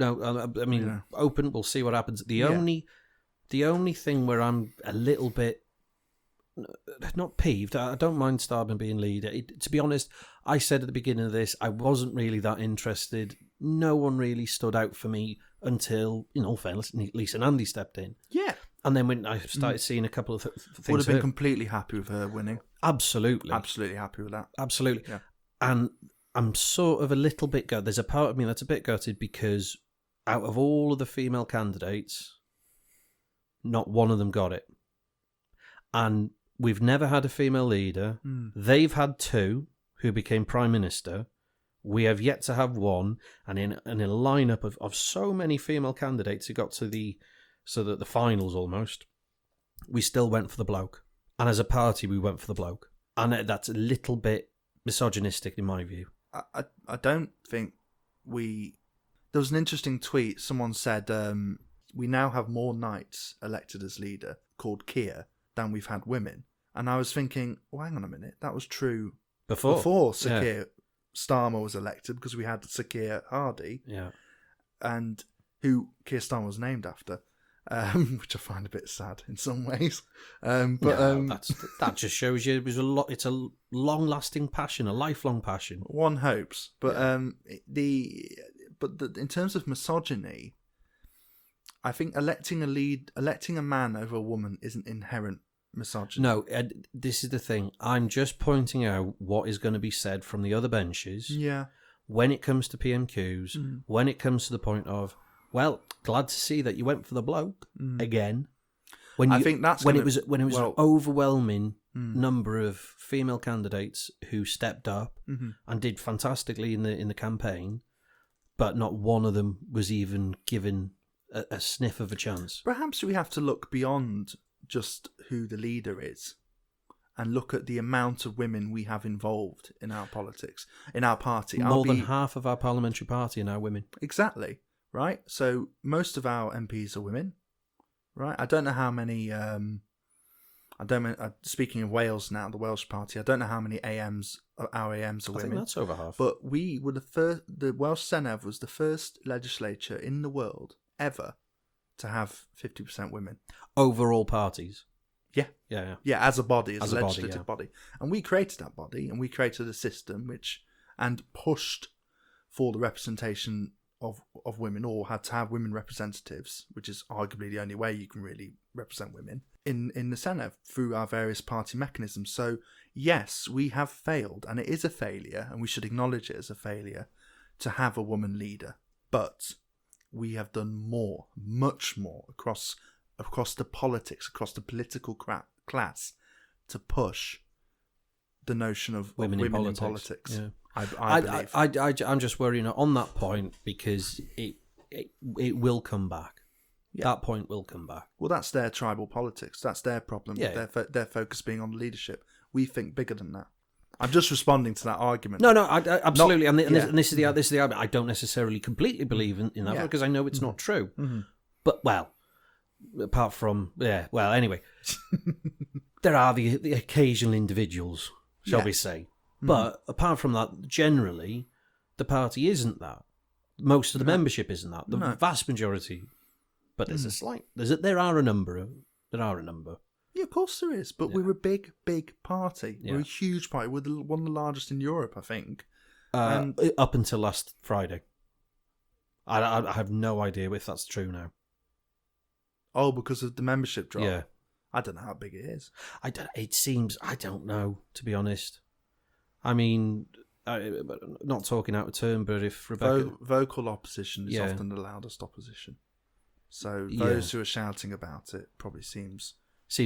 I mean, open, we'll see what happens. The only thing where I'm a little bit not peeved, I don't mind Stamer being leader. To be honest, I said at the beginning of this, I wasn't really that interested. No one really stood out for me until, in all fairness, Lisa and Andy stepped in. Yeah. And then when I started seeing a couple of things... Would have been completely happy with her winning. Absolutely. Absolutely happy with that. Absolutely. Yeah. And I'm sort of a little bit gutted. There's a part of me that's a bit gutted because out of all of the female candidates, not one of them got it. And we've never had a female leader. They've had two who became Prime Minister. We have yet to have one, and in a lineup of so many female candidates who got to the finals almost, we still went for the bloke. And as a party, we went for the bloke. And that's a little bit misogynistic in my view. I don't think we... There was an interesting tweet. Someone said, we now have more knights elected as leader called Keir than we've had women. And I was thinking, well, hang on a minute. That was true before Sir Keir Starmer was elected because we had Sir Keir Hardie, and who Keir Starmer was named after, which I find a bit sad in some ways. That just shows you it's a long-lasting passion, a lifelong passion. One hopes, but in terms of misogyny, I think electing a man over a woman isn't inherent misogyny. No, this is the thing. I'm just pointing out what is going to be said from the other benches. Yeah. When it comes to PMQs, when it comes to the point of, well, glad to see that you went for the bloke again. I think that's when it was an overwhelming number of female candidates who stepped up and did fantastically in the campaign, but not one of them was even given a sniff of a chance. Perhaps we have to look beyond just who the leader is and look at the amount of women we have involved in our politics, in our party. More than half of our parliamentary party are now women. Exactly, right? So most of our MPs are women, right? I don't know how many... speaking of Wales now, the Welsh Party, I don't know how many our AMs are women. I think that's over half. But we were the Welsh Senedd was the first legislature in the world ever to have 50% women. Over all parties? Yeah, as a body, as a legislative body. And we created that body, and we created a system and pushed for the representation of women, or had to have women representatives, which is arguably the only way you can really represent women in the Senedd through our various party mechanisms. So yes, we have failed, and it is a failure, and we should acknowledge it as a failure to have a woman leader. But we have done more, much more across the politics, across the political class, to push the notion of women in politics. Yeah. I believe. I'm just worrying on that point because it will come back. Yeah. That point will come back. Well, that's their tribal politics. That's their problem. Yeah. Their focus being on leadership. We think bigger than that. I'm just responding to that argument. No, absolutely. And this is the argument. I don't necessarily completely believe in that because I know it's not true. Mm-hmm. But apart from anyway, there are the occasional individuals, shall we say. But apart from that, generally, the party isn't that. Most of the membership isn't that. The vast majority. But there's there are a number. Yeah, of course there is. But we're a big, big party. Yeah. We're a huge party. We're one of the largest in Europe, I think. Up until last Friday. I have no idea if that's true now. Oh, because of the membership drop? Yeah. I don't know how big it is. I don't know, to be honest. I mean, not talking out of turn, but if Rebecca... Vocal opposition is often the loudest opposition. So those who are shouting about it probably seems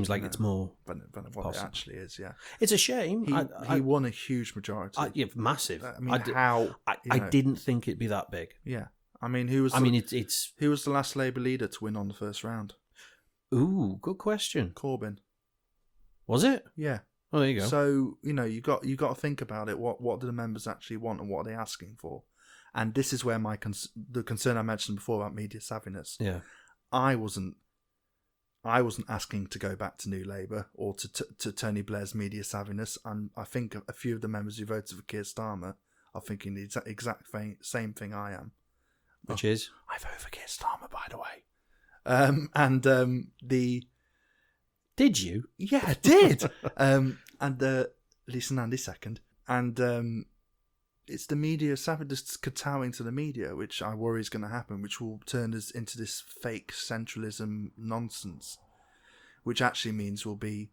like it's more than what possible. It actually is. Yeah, it's a shame. He won a huge majority. Massive. I mean, I didn't think it'd be that big. Yeah, I mean, who was the last Labour leader to win on the first round? Ooh, good question. Corbyn. Was it? Yeah. Oh, there you go. So you got to think about it. What do the members actually want, and what are they asking for? And this is where the concern I mentioned before about media savviness. Yeah, I wasn't asking to go back to New Labour or to Tony Blair's media savviness. I think a few of the members who voted for Keir Starmer are thinking the exact same thing I am. Which is? I voted for Keir Starmer, by the way. Did you? Yeah, I did. Listen, Andy, second. And it's the media savviness kowtowing to the media, which I worry is going to happen, which will turn us into this fake centralism nonsense, which actually means we'll be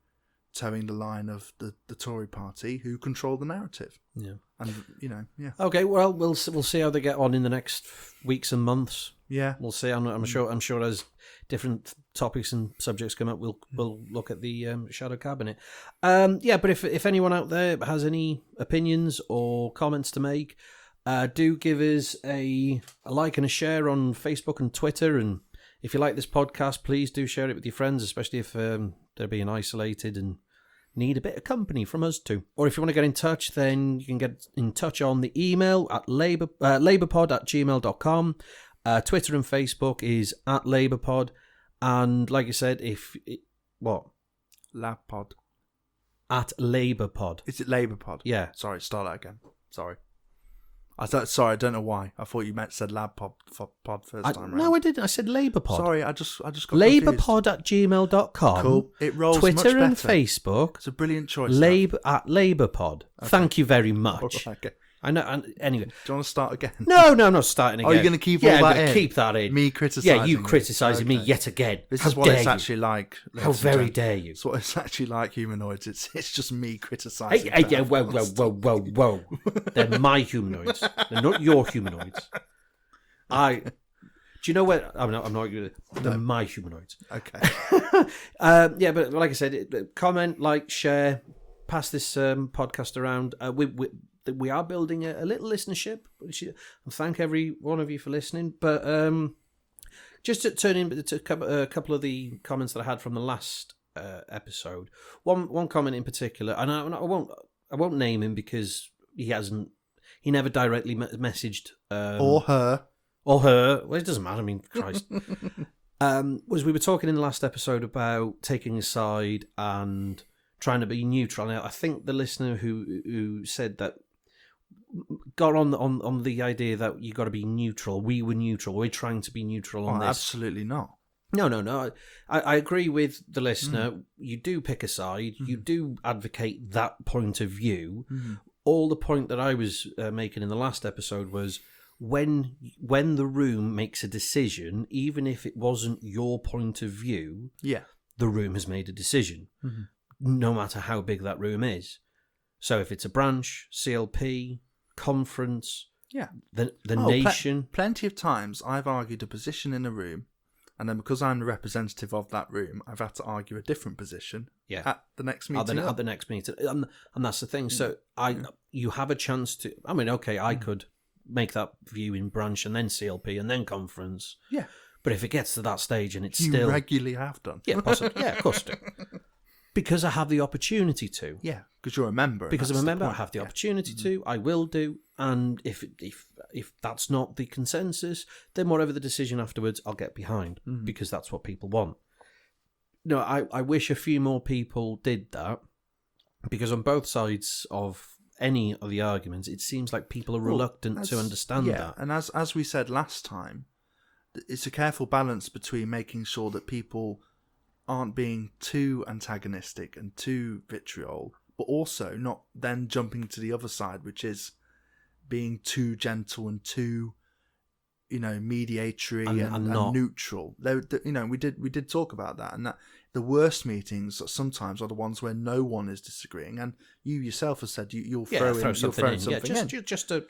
towing the line of the Tory party who control the narrative. Yeah. And, yeah. Okay, well, we'll see how they get on in the next weeks and months. Yeah. We'll see. I'm sure as different topics and subjects come up, we'll look at the shadow cabinet. But if anyone out there has any opinions or comments to make, do give us a like and a share on Facebook and Twitter. And if you like this podcast, please do share it with your friends, especially if they're being isolated and need a bit of company from us too. Or if you want to get in touch, then you can get in touch on the email at labourpod@gmail.com. Twitter and Facebook is at LabourPod. And like you said, LabPod. At LabourPod. Is it LabourPod? Yeah. Sorry, start that again. Sorry. I don't know why. I thought you said LabPod first time around. No, I didn't. I said LabourPod. Sorry, I just got LabourPod@gmail.com. Cool. It rolls Twitter much better. and Facebook. It's a brilliant choice. At LabourPod. Okay. Thank you very much. Okay. I know. And anyway, do you want to start again? No, I'm not starting again. Oh, you're going to keep all that in? I'm going to keep that in. Me criticising. Yeah, you criticising me yet again. This is what it's actually like. How very dare you? It's what it's actually like, humanoids. It's just me criticising. Hey, yeah, whoa. They're my humanoids. They're not your humanoids. Do you know where... I'm not they're my humanoids. Okay. Yeah, but like I said, comment, like, share, pass this podcast around. We are building a little listenership. And thank every one of you for listening. But just to turn in to a couple of the comments that I had from the last episode. One comment in particular, and I won't name him because he never directly messaged or her. Well, it doesn't matter. I mean, Christ. Was we were talking in the last episode about taking a side and trying to be neutral. Now, I think the listener who said that got on the idea that you got to be neutral. We were neutral. We're trying to be neutral on this. Absolutely not. No. I agree with the listener. You do pick a side. You do advocate that point of view. All the point that I was making in the last episode was when the room makes a decision, even if it wasn't your point of view, the room has made a decision, no matter how big that room is. So if it's a branch, CLP, conference, the nation. Plenty of times I've argued a position in a room, and then because I'm the representative of that room, I've had to argue a different position at the next meeting. At the next meeting. And that's the thing. So you have a chance to... I mean, okay, I could make that view in branch and then CLP and then conference. Yeah. But if it gets to that stage and it's you still... regularly have done. Yeah, possibly. Yeah, of course I do. Because I have the opportunity to. Yeah, because you're a member. Because I'm a member, I have the opportunity to. I will do. And if that's not the consensus, then whatever the decision afterwards, I'll get behind. Because that's what people want. No, I wish a few more people did that. Because on both sides of any of the arguments, it seems like people are reluctant to understand that. And as we said last time, it's a careful balance between making sure that people aren't being too antagonistic and too vitriol, but also not then jumping to the other side, which is being too gentle and too, mediatory and neutral. We did talk about that, and that the worst meetings sometimes are the ones where no one is disagreeing, and you yourself have said you'll throw something in. Just to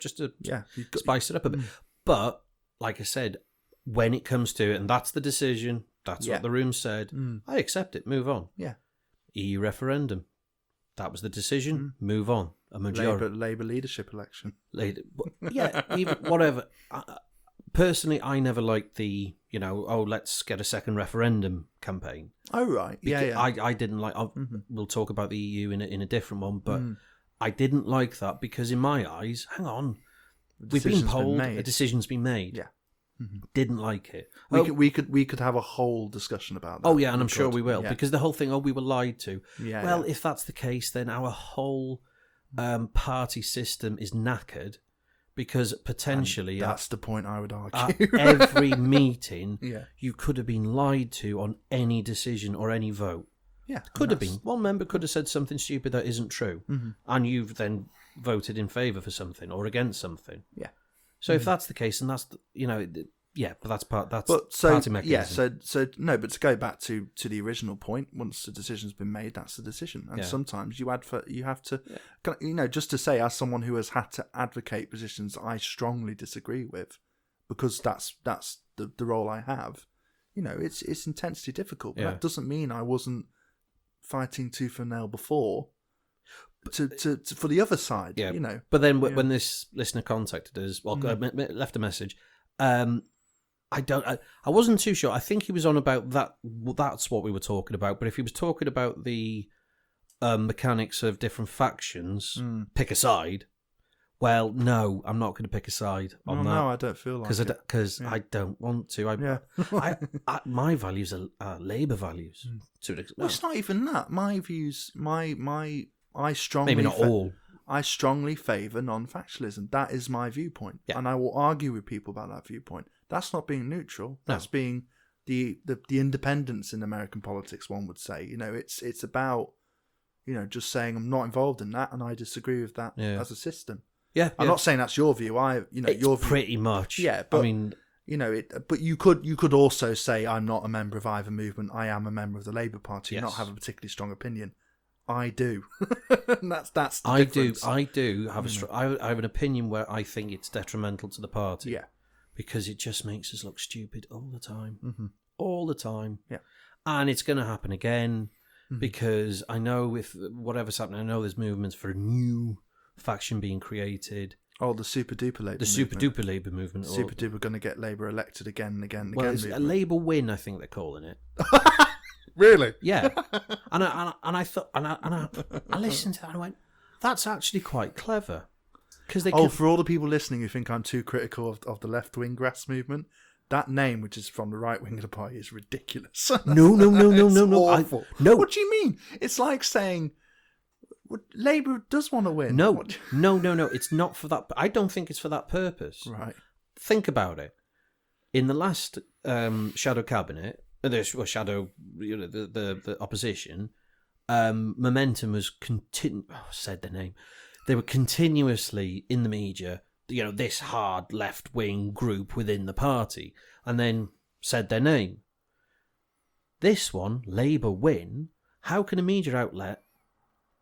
spice it up a bit. But like I said, when it comes to it, and that's the decision. That's what the room said. I accept it. Move on. Yeah. EU referendum. That was the decision. Move on. A majority. Labour leadership election. Even whatever. Personally, I never liked the, let's get a second referendum campaign. Oh, right. Because I didn't like... We'll talk about the EU in a different one, but I didn't like that because in my eyes, hang on, we've been polled, a decision's been made. Yeah. Didn't like it. We could have a whole discussion about that. Oh yeah, and I'm sure we will because the whole thing. We were lied to. Yeah. Well, if that's the case, then our whole party system is knackered because potentially that's the point I would argue. At every meeting, you could have been lied to on any decision or any vote. Yeah, could have been. One member could have said something stupid that isn't true, and you've then voted in favour for something or against something. Yeah. So if that's the case, and that's but that's party mechanism. Yeah, so no, but to go back to the original point, once the decision's been made, that's the decision, and sometimes you have to, just to say, as someone who has had to advocate positions I strongly disagree with, because that's the role I have. It's intensely difficult, but that doesn't mean I wasn't fighting tooth and nail before. To for the other side, But then when this listener contacted us, left a message, I wasn't too sure. I think he was on about that. That's what we were talking about. But if he was talking about the mechanics of different factions, pick a side. Well, no, I'm not going to pick a side on that. No, I don't feel like it. Because I don't want to. My values are Labour values. It's not even that. My views, I strongly maybe not all. I strongly favour non-factionalism. That is my viewpoint, and I will argue with people about that viewpoint. That's not being neutral. That's being the independence in American politics. One would say, it's about, just saying I'm not involved in that, and I disagree with that as a system. Yeah, I'm not saying that's your view. It's your view, pretty much. Yeah, but I mean, but you could also say I'm not a member of either movement. I am a member of the Labour Party. Yes. Not have a particularly strong opinion. I do. And that's the difference. I do have I have an opinion where I think it's detrimental to the party. Yeah. Because it just makes us look stupid all the time. Mm-hmm. All the time. Yeah. And it's going to happen again because I know with whatever's happening, I know there's movements for a new faction being created. Oh, the super duper Labour movement. The super duper Labour movement. Super duper going to get Labour elected again and again and well, again. It's a Labour win, I think they're calling it. Really? Yeah. And I thought, and I listened to that and I went, that's actually quite clever. For all the people listening who think I'm too critical of the left-wing grass movement, that name, which is from the right wing of the party, is ridiculous. No. Awful. No. What do you mean? It's like saying Labour does want to win. No. It's not for that. I don't think it's for that purpose. Right. Think about it. In the last shadow cabinet, the opposition, Momentum was said their name. They were continuously in the media, this hard left-wing group within the party, and then said their name. This one, Labour win, how can a media outlet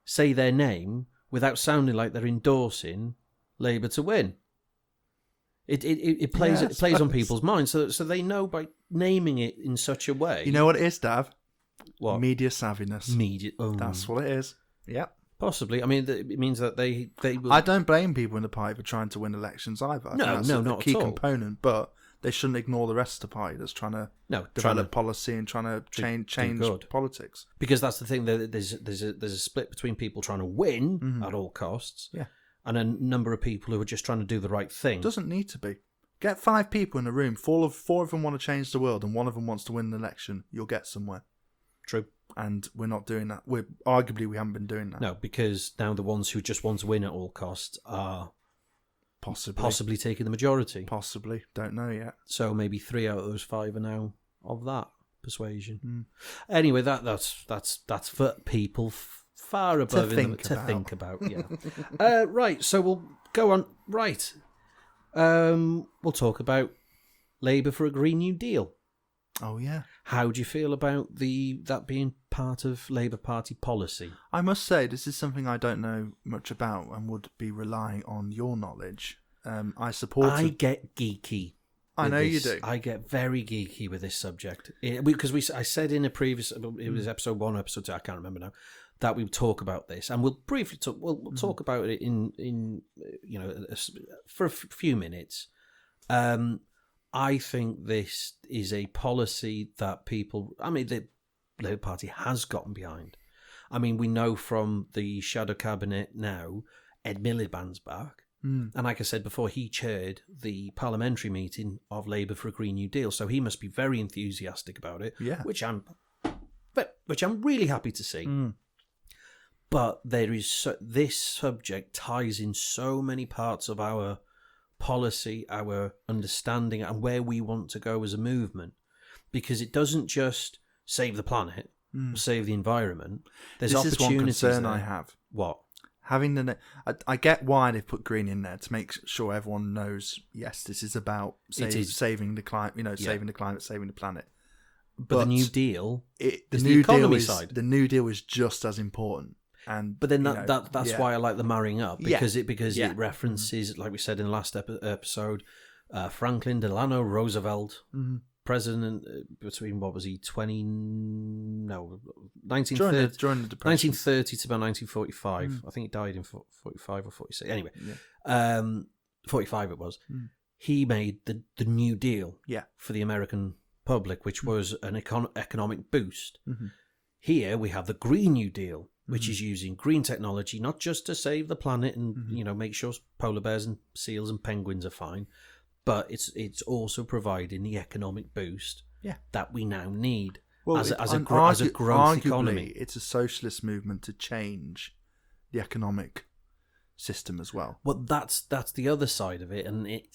say their name without sounding like they're endorsing Labour to win? It plays on people's minds, so they know by naming it in such a way. You know what it is, Dav? What? Media savviness. That's what it is. Yep. Possibly. I mean, it means that they will... I don't blame people in the party for trying to win elections either. That's not a key at all. Component, but they shouldn't ignore the rest of the party that's trying to develop policy and trying to change politics. Because that's the thing. There's a split between people trying to win at all costs, and a number of people who are just trying to do the right thing. Doesn't need to be. Get 5 people in a room. Four of them want to change the world, and one of them wants to win an election. You'll get somewhere. True. And we're not doing that. We haven't been doing that. No, because now the ones who just want to win at all costs are possibly taking the majority. Possibly, don't know yet. So maybe 3 out of those 5 are now of that persuasion. Anyway, that's for people far above to think about. Yeah. Right. So we'll go on. Right. We'll talk about Labour for a Green New Deal. Oh yeah. How do you feel about that being part of Labour Party policy? I must say this is something I don't know much about and would be relying on your knowledge. I get geeky. I know you do. I get very geeky with this subject because I said in a previous, it was episode 1, episode 2, I can't remember now, that we would talk about this, and we'll briefly talk. We'll talk about it in for a few minutes. I think this is a policy that the Labour Party has gotten behind. I mean, we know from the shadow cabinet now, Ed Miliband's back. And like I said before, he chaired the parliamentary meeting of Labour for a Green New Deal, so he must be very enthusiastic about it. Yeah, which I'm really happy to see. But this subject ties in so many parts of our policy, our understanding, and where we want to go as a movement, because it doesn't just save the planet, save the environment. There's opportunities. This is one concern I have. What? Having I get why they've put green in there to make sure everyone knows. Yes, this is about saving the climate. Saving the climate, saving the planet. But the New Deal, the economy side. The New Deal is just as important. But then that's why I like the marrying up, because it references, like we said in the last episode, Franklin Delano Roosevelt, president between 1930 during the Depression. 1930 to about 1945. I think he died in 45 or 46. Anyway, 45 it was. He made the New Deal for the American public, which was an economic boost. Here we have the Green New Deal, which is using green technology, not just to save the planet and make sure polar bears and seals and penguins are fine, but it's also providing the economic boost that we now need as a growth economy. It's a socialist movement to change the economic system as well. Well, that's the other side of it, and it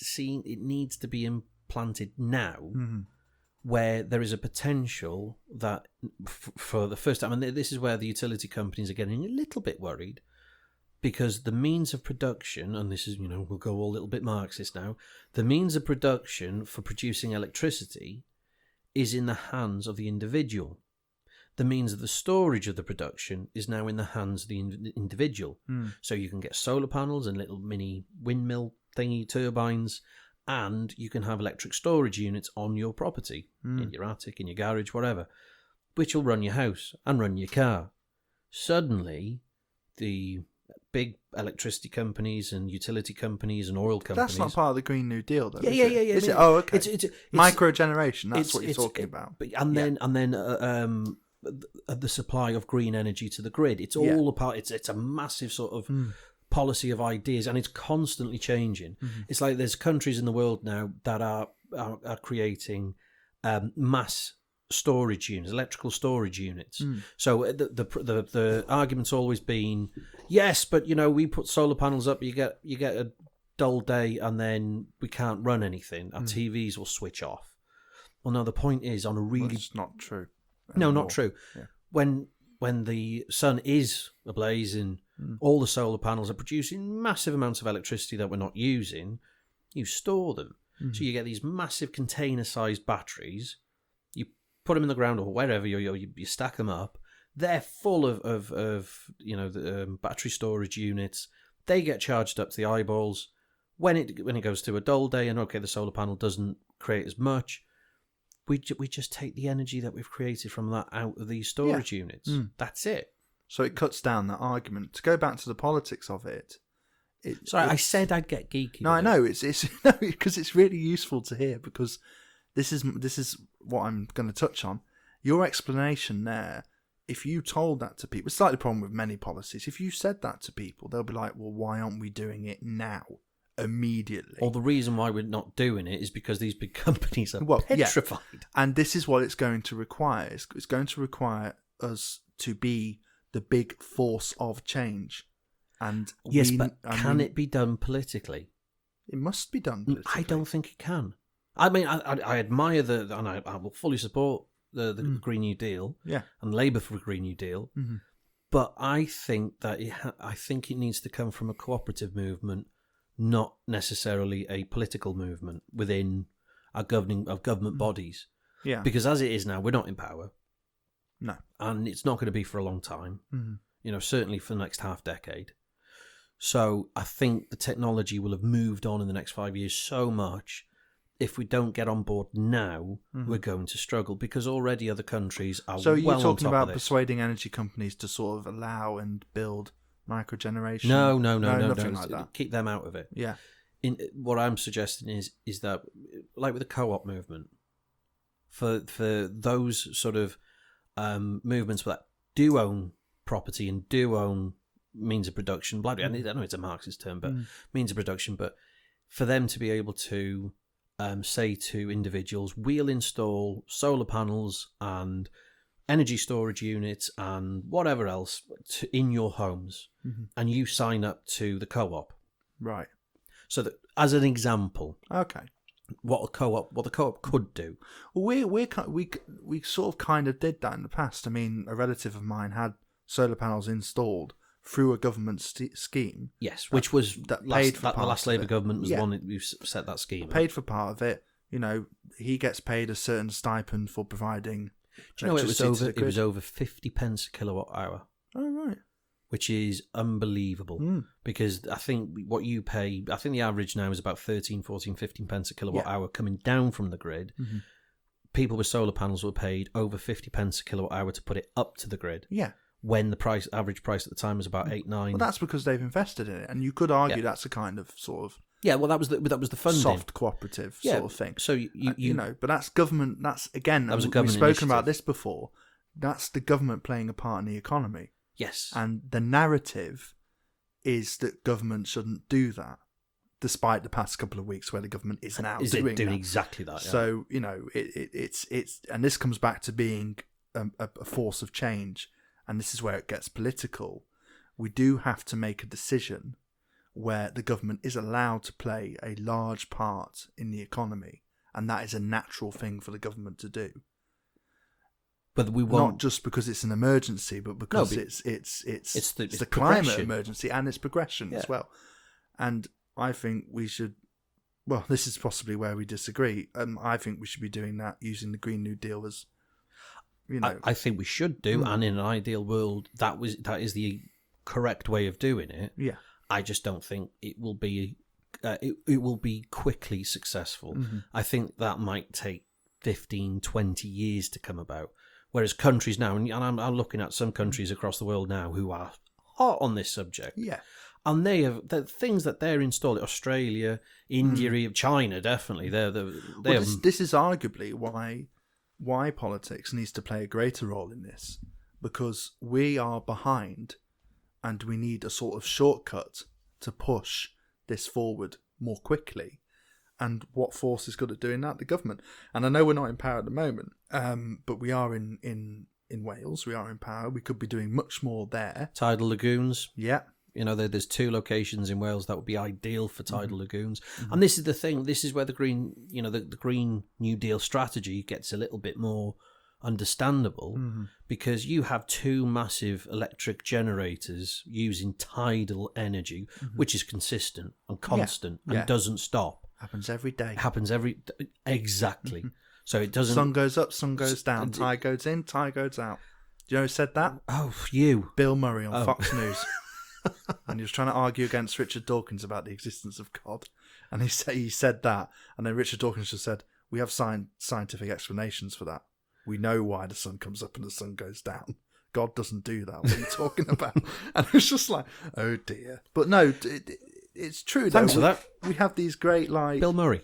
needs to be implanted now. Where there is a potential that for the first time, and this is where the utility companies are getting a little bit worried, because the means of production, and this is, we'll go all a little bit Marxist now, the means of production for producing electricity is in the hands of the individual. The means of the storage of the production is now in the hands of the individual. So you can get solar panels and little mini windmill thingy turbines, and you can have electric storage units on your property, in your attic, in your garage, whatever, which will run your house and run your car. Suddenly, the big electricity companies and utility companies and oil companies... That's not part of the Green New Deal, though, Yeah. Is it? Oh, okay. It's microgeneration, that's what you're talking about. And then the supply of green energy to the grid. It's all a part... It's a massive sort of... policy of ideas, and it's constantly changing. It's like there's countries in the world now that are creating mass storage units, electrical storage units. So the argument's always been, yes, but we put solar panels up, you get a dull day, and then we can't run anything. Our TVs will switch off. Well, no, the point is, on a really... It's not true. No, not true. Yeah. When the sun is ablaze and all the solar panels are producing massive amounts of electricity that we're not using, you store them. So you get these massive container-sized batteries. You put them in the ground or wherever you stack them up. They're full of the battery storage units. They get charged up to the eyeballs. When it goes to a dull day and the solar panel doesn't create as much, we just take the energy that we've created from that out of these storage units. That's it. So it cuts down that argument. To go back to the politics of it. I said I'd get geeky. No, I know it's no, because it's really useful to hear, because this is what I'm going to touch on. Your explanation there. If you told that to people, it's like the problem with many policies. If you said that to people, they'll be like, "Well, why aren't we doing it now?" Immediately. Or the reason why we're not doing it is because these big companies are petrified. Yeah. And this is what it's going to require. It's going to require us to be the big force of change. And can it be done politically? It must be done politically. I don't think it can. I mean, I admire and I will fully support the Green New Deal, and Labour for the Green New Deal, but I think that it needs to come from a cooperative movement, not necessarily a political movement within our government bodies. Yeah. Because as it is now, we're not in power. No. And it's not going to be for a long time. Certainly for the next half decade. So I think the technology will have moved on in the next 5 years so much. If we don't get on board now, we're going to struggle, because already other countries are So you're talking about of persuading energy companies to sort of allow and build microgeneration? No, nothing like that. Keep them out of it. Yeah. What I'm suggesting is that, like with the co-op movement, for those sort of movements that do own property and do own means of production, blah, blah, I know it's a Marxist term, but means of production, but for them to be able to say to individuals, we'll install solar panels and energy storage units and whatever else in your homes, and you sign up to the co-op. Right. So that, as an example, okay, what the co-op could do. Well, we sort of kind of did that in the past. I mean, a relative of mine had solar panels installed through a government scheme. Yes, which was that paid for the last Labour government was the one who set that scheme. Paid for part of it. He gets paid a certain stipend for providing. Do you know it was over 50 pence a kilowatt hour? Oh, right. Which is unbelievable, because I think what you pay, I think the average now is about 13, 14, 15 pence a kilowatt hour coming down from the grid. People with solar panels were paid over 50 pence a kilowatt hour to put it up to the grid. Yeah. When the average price at the time was about 8, 9. Well, that's because they've invested in it, and you could argue that's a kind of sort of well, that was the funding, soft cooperative sort of thing. So you know, but that's government. That's again, that was a government we've spoken initiative. about this before. That's the government playing a part in the economy. Yes, and the narrative is that government shouldn't do that, despite the past couple of weeks where the government is now doing exactly that. So it's and this comes back to being a force of change. And this is where it gets political. We do have to make a decision where the government is allowed to play a large part in the economy, and that is a natural thing for the government to do. But we won't. Not just because it's an emergency, but because it's the climate emergency and its progression as well. And I think we should. Well, this is possibly where we disagree. I think we should be doing that using the Green New Deal as, I think we should do, and in an ideal world, that is the correct way of doing it. Yeah. I just don't think it will be. It will be quickly successful. Mm-hmm. I think that might take 15, 20 years to come about. Whereas countries now, and I'm looking at some countries across the world now who are hot on this subject. Yeah. And they have the things that they're installing. Australia, India, China, definitely. This is arguably why politics needs to play a greater role in this, because we are behind, and we need a sort of shortcut to push this forward more quickly. And what force is good at doing that? The government. And I know we're not in power at the moment, but we are in Wales. We are in power. We could be doing much more there. Tidal lagoons. Yeah. There's 2 locations in Wales that would be ideal for tidal lagoons. Mm-hmm. And this is the thing. This is where the Green, the Green New Deal strategy gets a little bit more understandable, because you have 2 massive electric generators using tidal energy, which is consistent and constant and doesn't stop. Happens every day. Exactly. So it doesn't. Sun goes up, sun goes down. Tide goes in, tide goes out. Do you know who said that? Oh, you. Bill Murray on Fox News. And he was trying to argue against Richard Dawkins about the existence of God. And he said that. And then Richard Dawkins just said, we have scientific explanations for that. We know why the sun comes up and the sun goes down. God doesn't do that. What are you talking about? And it was just like, oh dear. But no, it's true. Thanks for that. We have these great, like... Bill Murray.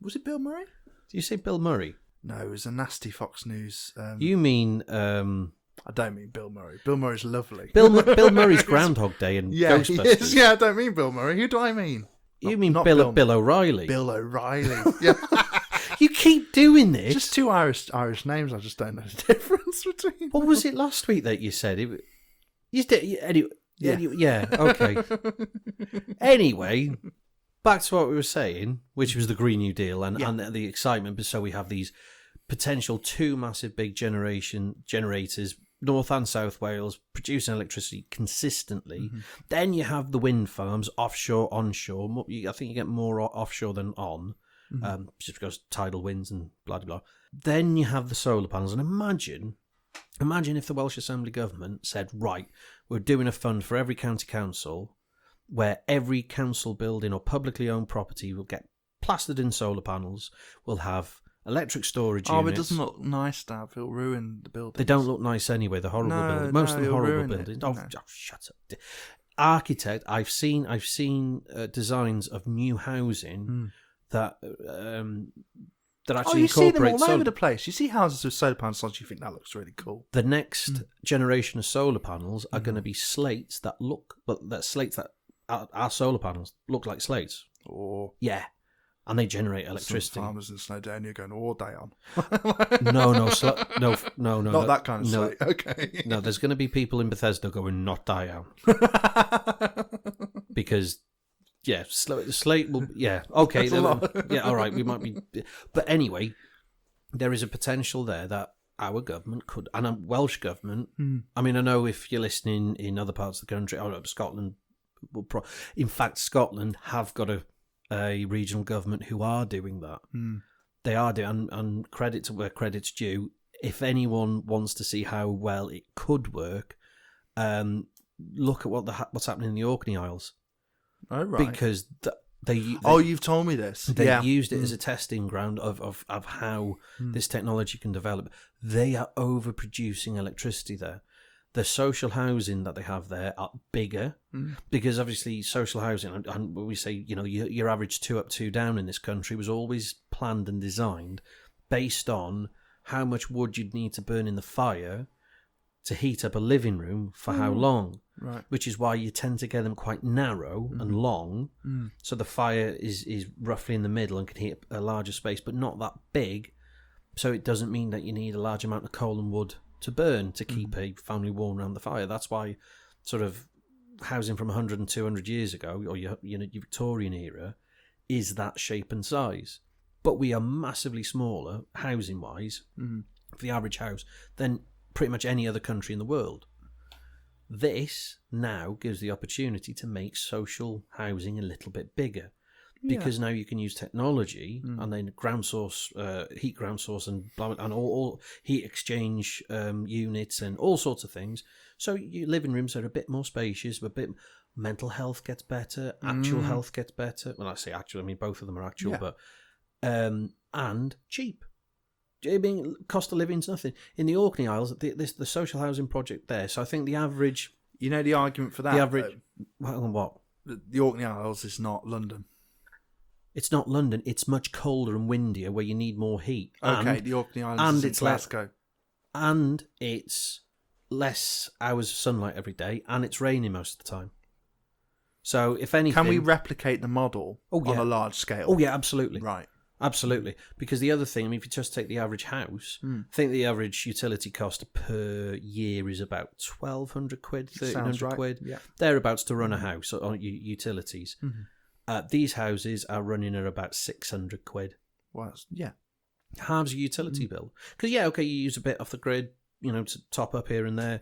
Was it Bill Murray? Did you say Bill Murray? No, it was a nasty Fox News... You mean... I don't mean Bill Murray. Bill Murray's lovely. Bill Murray's Groundhog Day and Ghostbusters. Yeah, I don't mean Bill Murray. Who do I mean? You mean Bill O'Reilly. Bill O'Reilly. Yeah. You keep doing this. Just 2 Irish names. I just don't know the difference between. What was it last week that you said? Yeah. Okay. Anyway, back to what we were saying, which was the Green New Deal and the excitement. So we have these potential 2 massive big generators, North and South Wales, producing electricity consistently. Mm-hmm. Then you have the wind farms, offshore, onshore. I think you get more offshore than on, just because tidal winds and blah, blah, blah. Then you have the solar panels. And imagine if the Welsh Assembly Government said, right, we're doing a fund for every county council where every council building or publicly owned property will get plastered in solar panels, will have electric storage units. Oh, it doesn't look nice, Dad. It'll ruin the buildings. They don't look nice anyway. The horrible buildings. Most of them horrible buildings. Oh, shut up. Architect. I've seen designs of new housing that actually you incorporate. See them all over the place. You see houses with solar panels on. You think that looks really cool. The next generation of solar panels are going to be slates that our solar panels look like slates. Oh, yeah. And they generate electricity. Some farmers in Snowdonia going all day on. No. Not that kind of slate. Okay. No, there's going to be people in Bethesda going, not Diane. Because, slate will... Yeah, okay. Yeah, all right, we might be... But anyway, there is a potential there that our government could... And a Welsh government... I mean, I know if you're listening in other parts of the country, Scotland... In fact, Scotland have got a regional government who are doing that. They are doing, and credit to where credit's due. If anyone wants to see how well it could work, look at what's happening in the Orkney Isles. Oh, right. Because you've told me this. They used it as a testing ground of how this technology can develop. They are overproducing electricity there. The social housing that they have there are bigger because obviously social housing, and we say, your average 2 up, 2 down in this country was always planned and designed based on how much wood you'd need to burn in the fire to heat up a living room for how long. Right. Which is why you tend to get them quite narrow and long. So the fire is roughly in the middle and can heat up a larger space, but not that big. So it doesn't mean that you need a large amount of coal and wood to burn to keep a family warm around the fire. That's why sort of housing from 100 and 200 years ago, or your Victorian era, is that shape and size. But we are massively smaller, housing-wise, for the average house than pretty much any other country in the world. This now gives the opportunity to make social housing a little bit bigger. Because now you can use technology and then ground source, heat ground source, and blah, and all heat exchange units and all sorts of things. So your living rooms are a bit more spacious, a bit mental health gets better, actual health gets better. Well, I say actual, I mean both of them are actual, but and cheap. I mean, cost of living's nothing in the Orkney Isles. The social housing project there. So I think the average, the argument for that. The average, what? The Orkney Isles is not London. It's not London. It's much colder and windier, where you need more heat. Okay, the Orkney Islands is in Glasgow. And it's less hours of sunlight every day, and it's raining most of the time. So, if anything... Can we replicate the model on a large scale? Oh, yeah, absolutely. Right. Absolutely. Because the other thing, I mean, if you just take the average house, I think the average utility cost per year is about 1,200 quid, 1,300 quid. Yeah. Thereabouts to run a house on utilities. Mm-hmm. These houses are running at about 600 quid. Well, yeah. Halves your utility bill. Because, you use a bit off the grid, to top up here and there.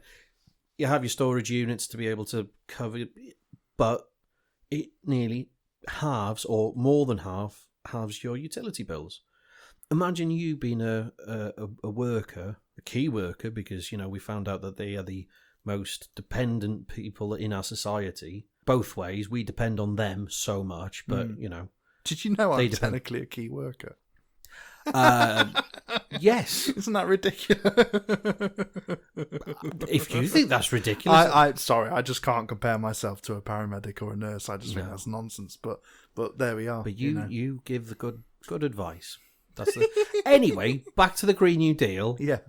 You have your storage units to be able to cover, but it nearly halves, or more than halves your utility bills. Imagine you being a worker, a key worker, because, we found out that they are the most dependent people in our society. Both ways, we depend on them so much, but Did you know I'm technically a key worker? Yes. Isn't that ridiculous? If you think that's ridiculous, sorry, I just can't compare myself to a paramedic or a nurse. I just think that's nonsense. But there we are. But you give the good advice. That's anyway. Back to the Green New Deal. Yeah.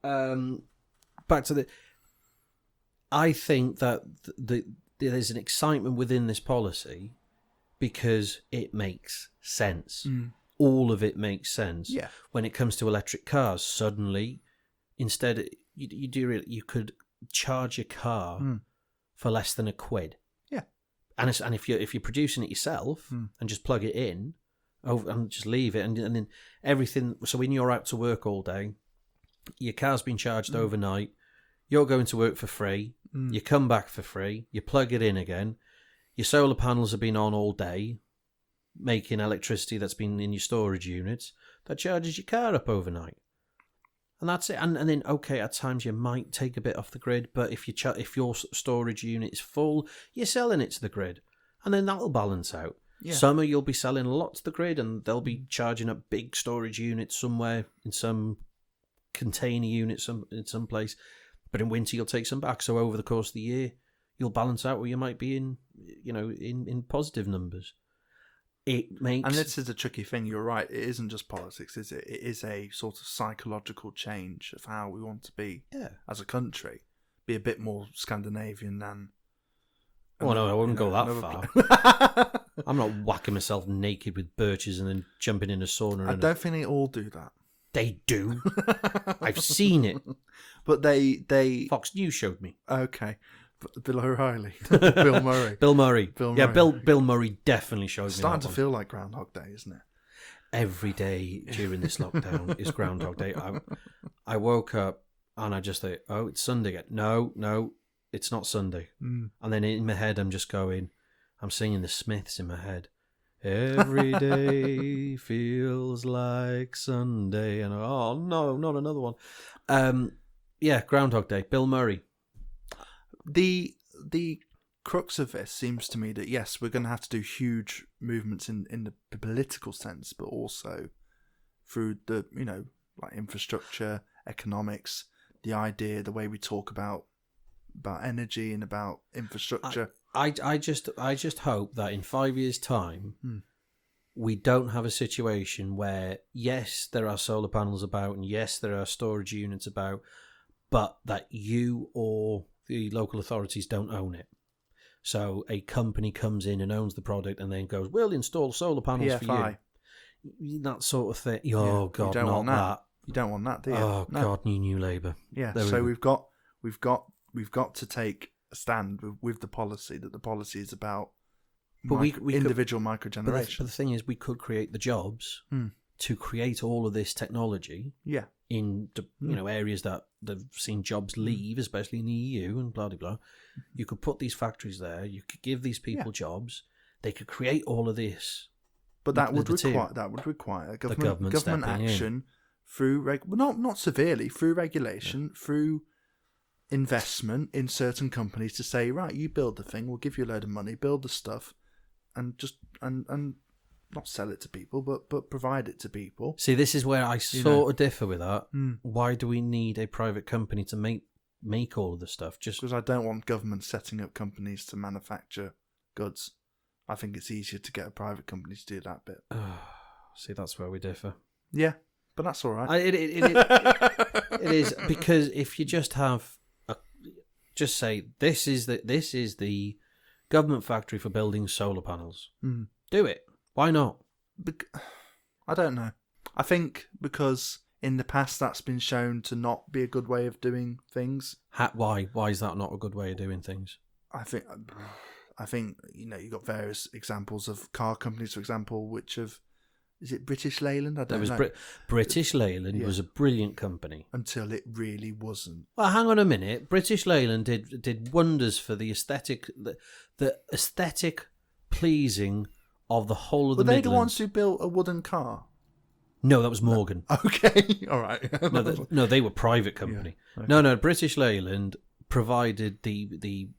Back to the. I think that there's an excitement within this policy because it makes sense. All of it makes sense. Yeah. When it comes to electric cars, suddenly, instead, you could charge your car for less than £1. Yeah. And if you're producing it yourself and just plug it in, and just leave it, and then everything. So when you're out to work all day, your car's been charged overnight. You're going to work for free. You come back for free. You plug it in again. Your solar panels have been on all day, making electricity that's been in your storage units. That charges your car up overnight. And that's it. And then, okay, at times you might take a bit off the grid, but if your storage unit is full, you're selling it to the grid. And then that'll balance out. Yeah. Summer, you'll be selling a lot to the grid, and they'll be charging up big storage units somewhere, in some container unit in some place. But in winter, you'll take some back. So over the course of the year, you'll balance out where you might be in positive numbers. It makes... And this is a tricky thing. You're right. It isn't just politics, is it? It is a sort of psychological change of how we want to be as a country. Be a bit more Scandinavian than... Oh, no, I wouldn't go that far. I'm not whacking myself naked with birches and then jumping in a sauna. I don't think they all do that. They do. I've seen it. But they... Fox News showed me. Okay. Bill O'Reilly. Bill Murray. Bill Murray. Yeah, Bill Murray definitely showed me. It's starting to feel like Groundhog Day, isn't it? Every day during this lockdown is Groundhog Day. I woke up and I just thought, oh, it's Sunday again. No, it's not Sunday. And then in my head, I'm singing the Smiths in my head. Every day feels like Sunday. And oh, no, not another one. Yeah, Groundhog Day. Bill Murray. The crux of this seems to me that, yes, we're going to have to do huge movements in the political sense, but also through the, like infrastructure, economics, the idea, the way we talk about energy and about infrastructure. I just hope that in 5 years' time, we don't have a situation where, yes, there are solar panels about, and yes, there are storage units about, but that you or the local authorities don't own it. So a company comes in and owns the product and then goes, we'll install solar panels for you. That sort of thing. Oh, God, you don't not want that. You don't want that, do you? Oh, no. God, New Labour. Yeah, so we've got to take a stand with the policy, that the policy is about individual microgeneration. But the thing is, we could create the jobs to create all of this technology. Yeah. in areas that they've seen jobs leave, especially in the EU and blah blah blah. You could put these factories there. You could give these people jobs. They could create all of this. But that would require government action through not severely, through regulation, through investment in certain companies to say, right, you build the thing, we'll give you a load of money, build the stuff, and just and not sell it to people, but provide it to people. See, this is where I sort of differ with that. Why do we need a private company to make all of the stuff? Just because I don't want government setting up companies to manufacture goods. I think it's easier to get a private company to do that bit. See, that's where we differ. Yeah, but that's all right. It is, because if you just have just say this is the government factory for building solar panels. Do it. Why not? I don't know. I think because in the past that's been shown to not be a good way of doing things. Why? Why is that not a good way of doing things? I think you've got various examples of car companies, for example, which have. Is it British Leyland? I don't know. British Leyland was a brilliant company. Until it really wasn't. Well, hang on a minute. British Leyland did wonders for the aesthetic pleasing of the whole of the Midlands. Were they the ones who built a wooden car? No, that was Morgan. Okay, all right. No, they were private company. Yeah, okay. No, British Leyland provided the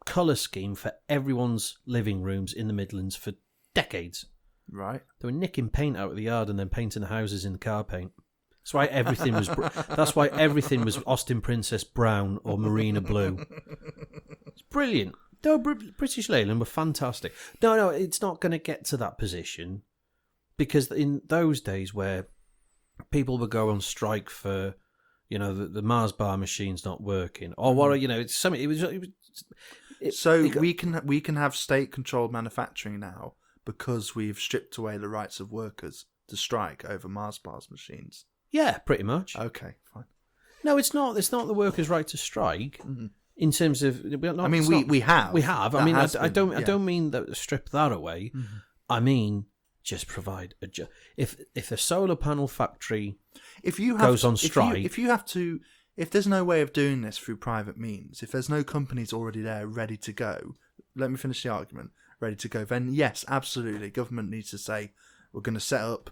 colour scheme for everyone's living rooms in the Midlands for decades. Right. They were nicking paint out of the yard and then painting the houses in the car paint. That's why everything was. That's why everything was Austin Princess brown or Marina blue. It's brilliant. No, British Leyland were fantastic. No, it's not going to get to that position because in those days where people would go on strike for, the Mars bar machine's not working or what, it's something. We can have state-controlled manufacturing now. Because we've stripped away the rights of workers to strike over Mars bars machines. Yeah, pretty much. Okay, fine. No, it's not. It's not the workers' right to strike. Mm-hmm. In terms of, we have. We have. I mean, I don't mean that strip that away. Mm-hmm. I mean, just provide if a solar panel factory goes on strike. If there's no way of doing this through private means, if there's no companies already there ready to go, let me finish the argument. Ready to go, then yes, absolutely. Government needs to say we're going to set up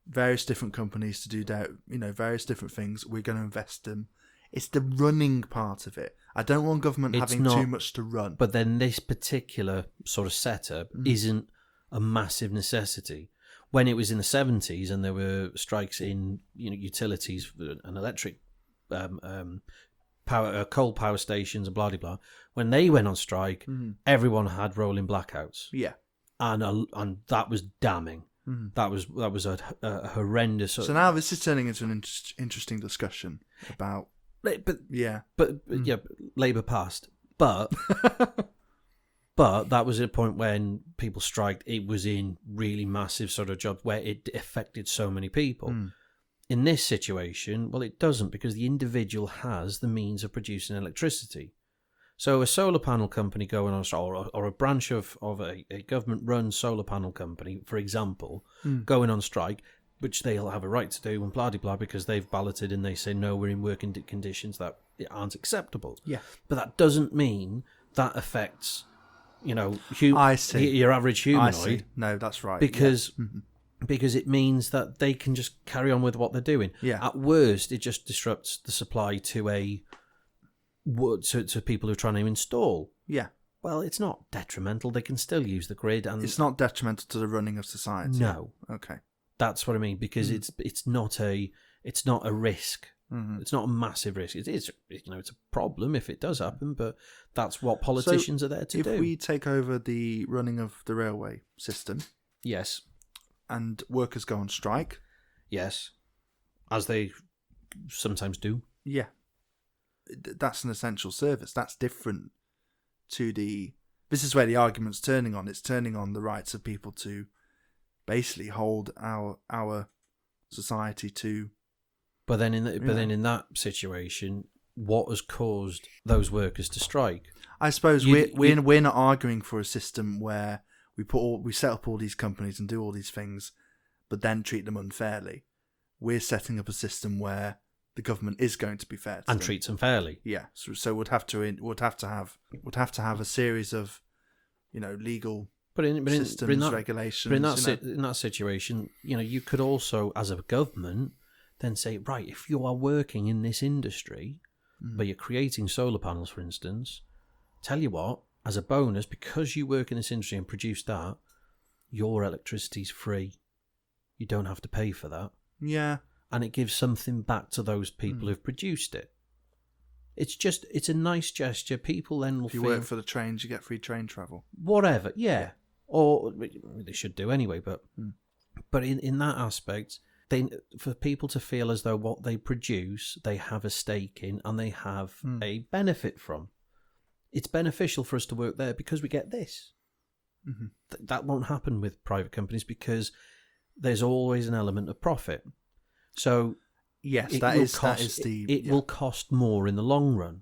various different companies to do various different things. We're going to invest them. It's the running part of it. I don't want government having too much to run. But then this particular sort of setup isn't a massive necessity. When it was in the 70s and there were strikes in utilities and electric coal power stations and blah blah blah. When they went on strike, everyone had rolling blackouts. Yeah, and that was damning. That was a horrendous. So now this is turning into an interesting discussion about. But Labour passed, but but that was a point when people striked. It was in really massive sort of jobs where it affected so many people. In this situation, well, it doesn't because the individual has the means of producing electricity. So a solar panel company going on, or a branch of a government-run solar panel company, for example, going on strike, which they'll have a right to do, and blah, blah, blah, because they've balloted and they say, no, we're in working conditions that aren't acceptable. Yeah. But that doesn't mean that affects, I see. Your average humanoid. I see. No, that's right. Because... Yeah. Because it means that they can just carry on with what they're doing. Yeah. At worst, it just disrupts the supply to people who are trying to install. Yeah. Well, it's not detrimental. They can still use the grid, and it's not detrimental to the running of society. No. Okay. That's what I mean because it's not a risk. Mm-hmm. It's not a massive risk. It is it's a problem if it does happen, but that's what politicians are there to do. If we take over the running of the railway system, yes. And workers go on strike. Yes. As they sometimes do. Yeah. That's an essential service. That's different to this is where the argument's turning on. It's turning on the rights of people to basically hold our society to. But then in that situation, what has caused those workers to strike? I suppose we're not arguing for a system where we set up all these companies and do all these things, but then treat them unfairly. we're setting up a system where the government is going to be fair to and them. treats them fairly. Yeah, so would have to have a series of, legal systems, regulations. But in that situation, you could also, as a government, then say, right, if you are working in this industry, where you're creating solar panels, for instance, tell you what, as a bonus, because you work in this industry and produce that, your electricity's free. You don't have to pay for that. Yeah. And it gives something back to those people who've produced it. It's a nice gesture. People then will If you work for the trains, you get free train travel. Whatever, yeah. Or they should do anyway, but in that aspect, for people to feel as though what they produce, they have a stake in and they have a benefit from. It's beneficial for us to work there because we get this. Mm-hmm. That won't happen with private companies because there's always an element of profit. So yes, it will cost more in the long run.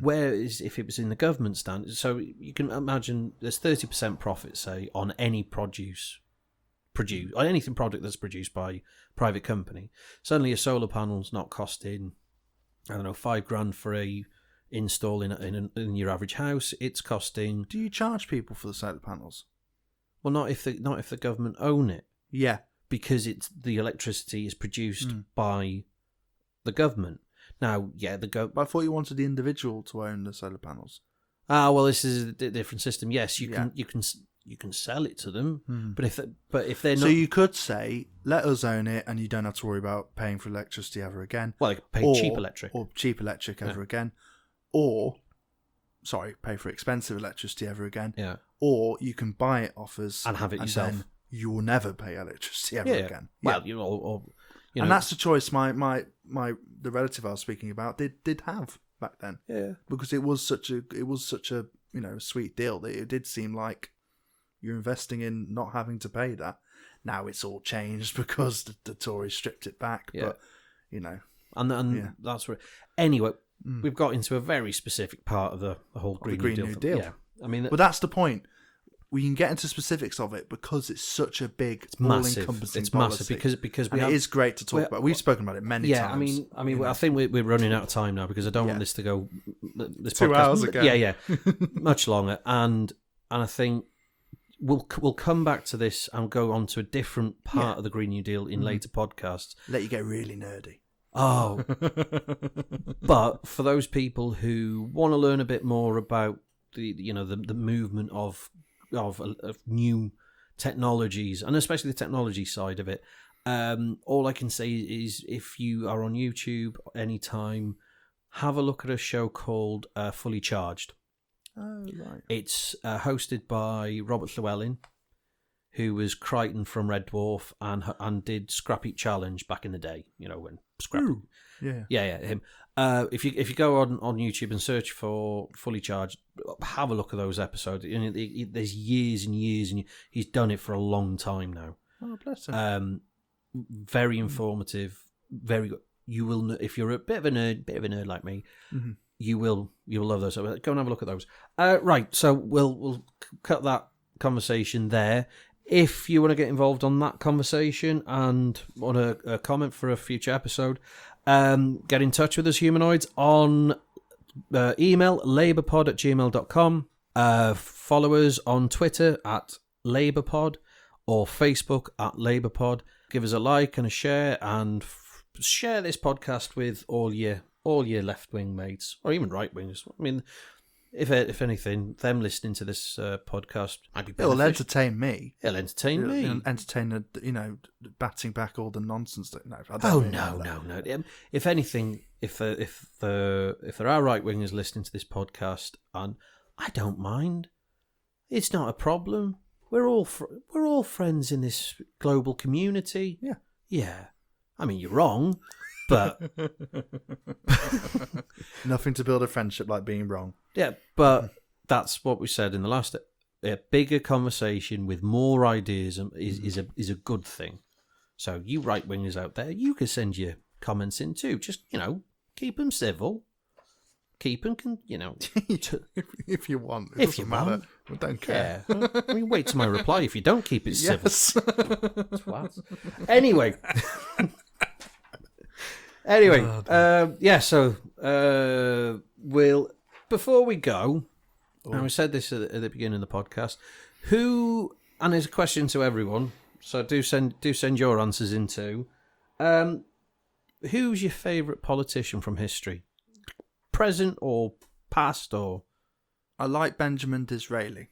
Whereas if it was in the government stand, so you can imagine there's 30% profit, say, on any product that's produced by a private company. Suddenly a solar panel's not costing, I don't know, $5,000 for a install in your average house. It's costing. Do you charge people for the solar panels? Well, not if the government own it. Yeah, because the electricity is produced by the government. Now, but I thought you wanted the individual to own the solar panels. Well, this is a different system. Yes, you can sell it to them, but if they're not, so you could say, let us own it, and you don't have to worry about paying for electricity ever again. Well, they could pay cheap electric ever again, or pay for expensive electricity ever again. Yeah, or you can buy it off us and have it yourself. Then you will never pay electricity ever again. Well, and that's the choice the relative I was speaking about did have back then. Yeah, because it was such a sweet deal that it did seem like you're investing in not having to pay that. Now it's all changed because the Tories stripped it back. Yeah. But and that's where. Anyway, we've got into a very specific part of the whole Green New Deal. Yeah, I mean, but that's the point. We can get into specifics of it because it's such a big, all-encompassing It's policy. massive because it is great to talk about. We've spoken about it many times. I mean, I think we're running out of time now because I don't want this to go. This 2 hours ago. Yeah, much longer, and I think we'll come back to this and go on to a different part of the Green New Deal in later podcasts. Let you get really nerdy. Oh, but for those people who want to learn a bit more about the movement of new technologies, and especially the technology side of it, all I can say is if you are on YouTube anytime, have a look at a show called Fully Charged. Oh, right. It's hosted by Robert Llewellyn, who was Crichton from Red Dwarf and did Scrap Heap Challenge back in the day, when Scrap. Ooh, yeah, him. If you go on YouTube and search for Fully Charged, have a look at those episodes. There's years and years, and he's done it for a long time now. Oh, bless him. Very informative, very good. You will, if you're a bit of a nerd like me, you will love those. So go and have a look at those. Right, so we'll cut that conversation there. If you want to get involved on that conversation and want a comment for a future episode, get in touch with us, humanoids, on email labourpod@gmail.com. Follow us on Twitter @labourpod or Facebook @labourpod. Give us a like and a share, and share this podcast with all your left-wing mates, or even right-wingers. I mean, if anything, them listening to this podcast might be beneficial. It'll entertain me. It'll entertain batting back all the nonsense that. No. If anything, if there are right wingers listening to this podcast, and I don't mind, it's not a problem. We're all friends in this global community. Yeah. I mean, you're wrong, but nothing to build a friendship like being wrong. Yeah, but that's what we said in the last. A bigger conversation with more ideas is a good thing. So you right wingers out there, you can send your comments in too. Just keep them civil. Keep them, if you want. If you want, we don't care. Yeah. I mean, wait to my reply if you don't keep it civil. Anyway. Anyway, we'll, before we go, and we said this at the beginning of the podcast, who, and it's a question to everyone, so do send your answers in too. Who's your favourite politician from history? Present or past or... I like Benjamin Disraeli.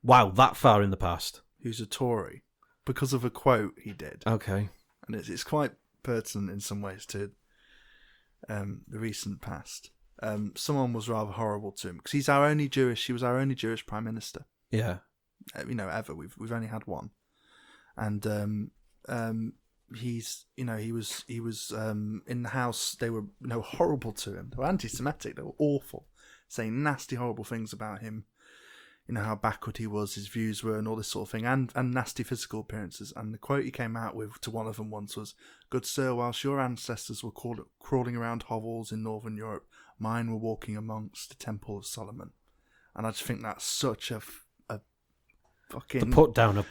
Wow, that far in the past. Who's a Tory, because of a quote he did. Okay. And it's quite pertinent in some ways to the recent past. Someone was rather horrible to him, because he was our only Jewish Prime Minister. Yeah. Ever. We've only had one. And he was in the house. They were horrible to him. They were anti-Semitic. They were awful, saying nasty, horrible things about him. How backward he was, his views were, and all this sort of thing, and nasty physical appearances. And the quote he came out with to one of them once was, "Good sir, whilst your ancestors were crawling around hovels in Northern Europe, mine were walking amongst the Temple of Solomon." And I just think that's such a fucking... The put down,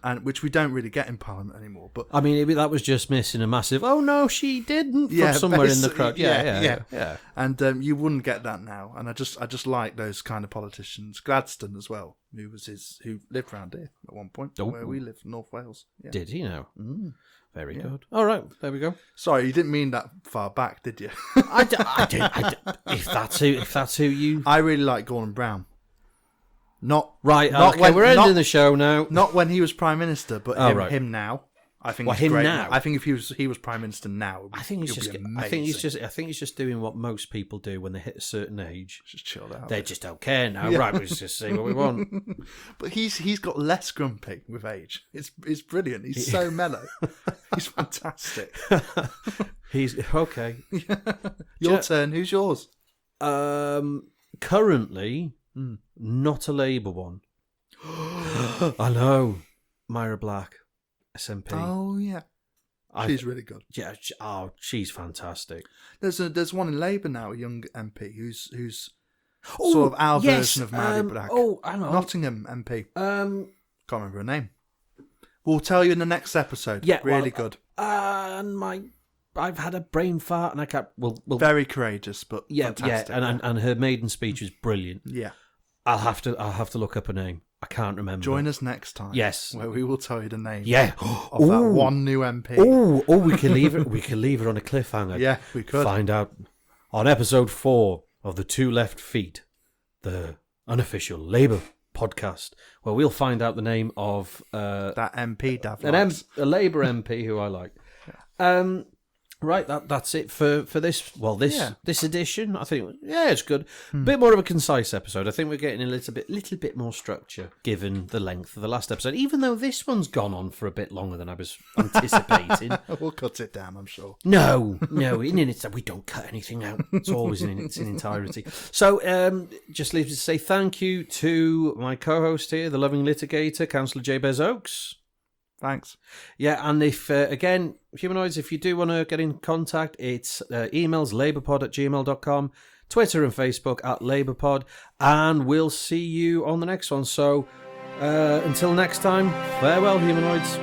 and which we don't really get in Parliament anymore. But I mean, that was just missing a massive, "Oh no, she didn't," from somewhere in the crowd. Yeah. And you wouldn't get that now. And I just like those kind of politicians. Gladstone as well, who lived around here at one point, where we live, North Wales. Yeah. Did he now? Very good. All right, there we go. Sorry, you didn't mean that far back, did you? I did. If that's who you... I really like Gordon Brown. We're ending the show now. Not when he was Prime Minister, but him now. I think he's great now. I think if he was Prime Minister now, I think he's just doing what most people do when they hit a certain age. Just chilled out. They just don't care now. Yeah. Right, we just say what we want. But he's got less grumpy with age. It's brilliant. He's so mellow. He's fantastic. He's okay. Your turn. Who's yours? Currently, not a Labour one. I know. Myra Black, SNP. Oh yeah, she's really good. Yeah, she's fantastic. There's one in Labour now, a young MP who's sort of our version of Myra Black. I know. Nottingham MP. Can't remember her name. We'll tell you in the next episode. Yeah, really good. I've had a brain fart and I can't. Very courageous, but fantastic. And her maiden speech was brilliant. Yeah, I'll have to look up her name. I can't remember. Join us next time. Yes, where we will tell you the name. Yeah, of that one new MP. We can leave it. We can leave it on a cliffhanger. Yeah, we could find out on episode 4 of the Two Left Feet, the unofficial Labour podcast, where we'll find out the name of that MP, Dafydd. A Labour MP who I like. Yeah. Right, that's it for this. Well, this edition, I think. Yeah, it's good. Bit more of a concise episode. I think we're getting a little bit more structure given the length of the last episode. Even though this one's gone on for a bit longer than I was anticipating. We'll cut it down, I'm sure. No, we don't cut anything out. It's always in its entirety. So, just leaves me to say thank you to my co-host here, the loving litigator, Cllr Jabez Oakes. Thanks. Yeah, and if, again, humanoids, if you do want to get in contact, it's emails labourpod@gmail.com, Twitter and Facebook @labourpod, and we'll see you on the next one. So, until next time, farewell, humanoids.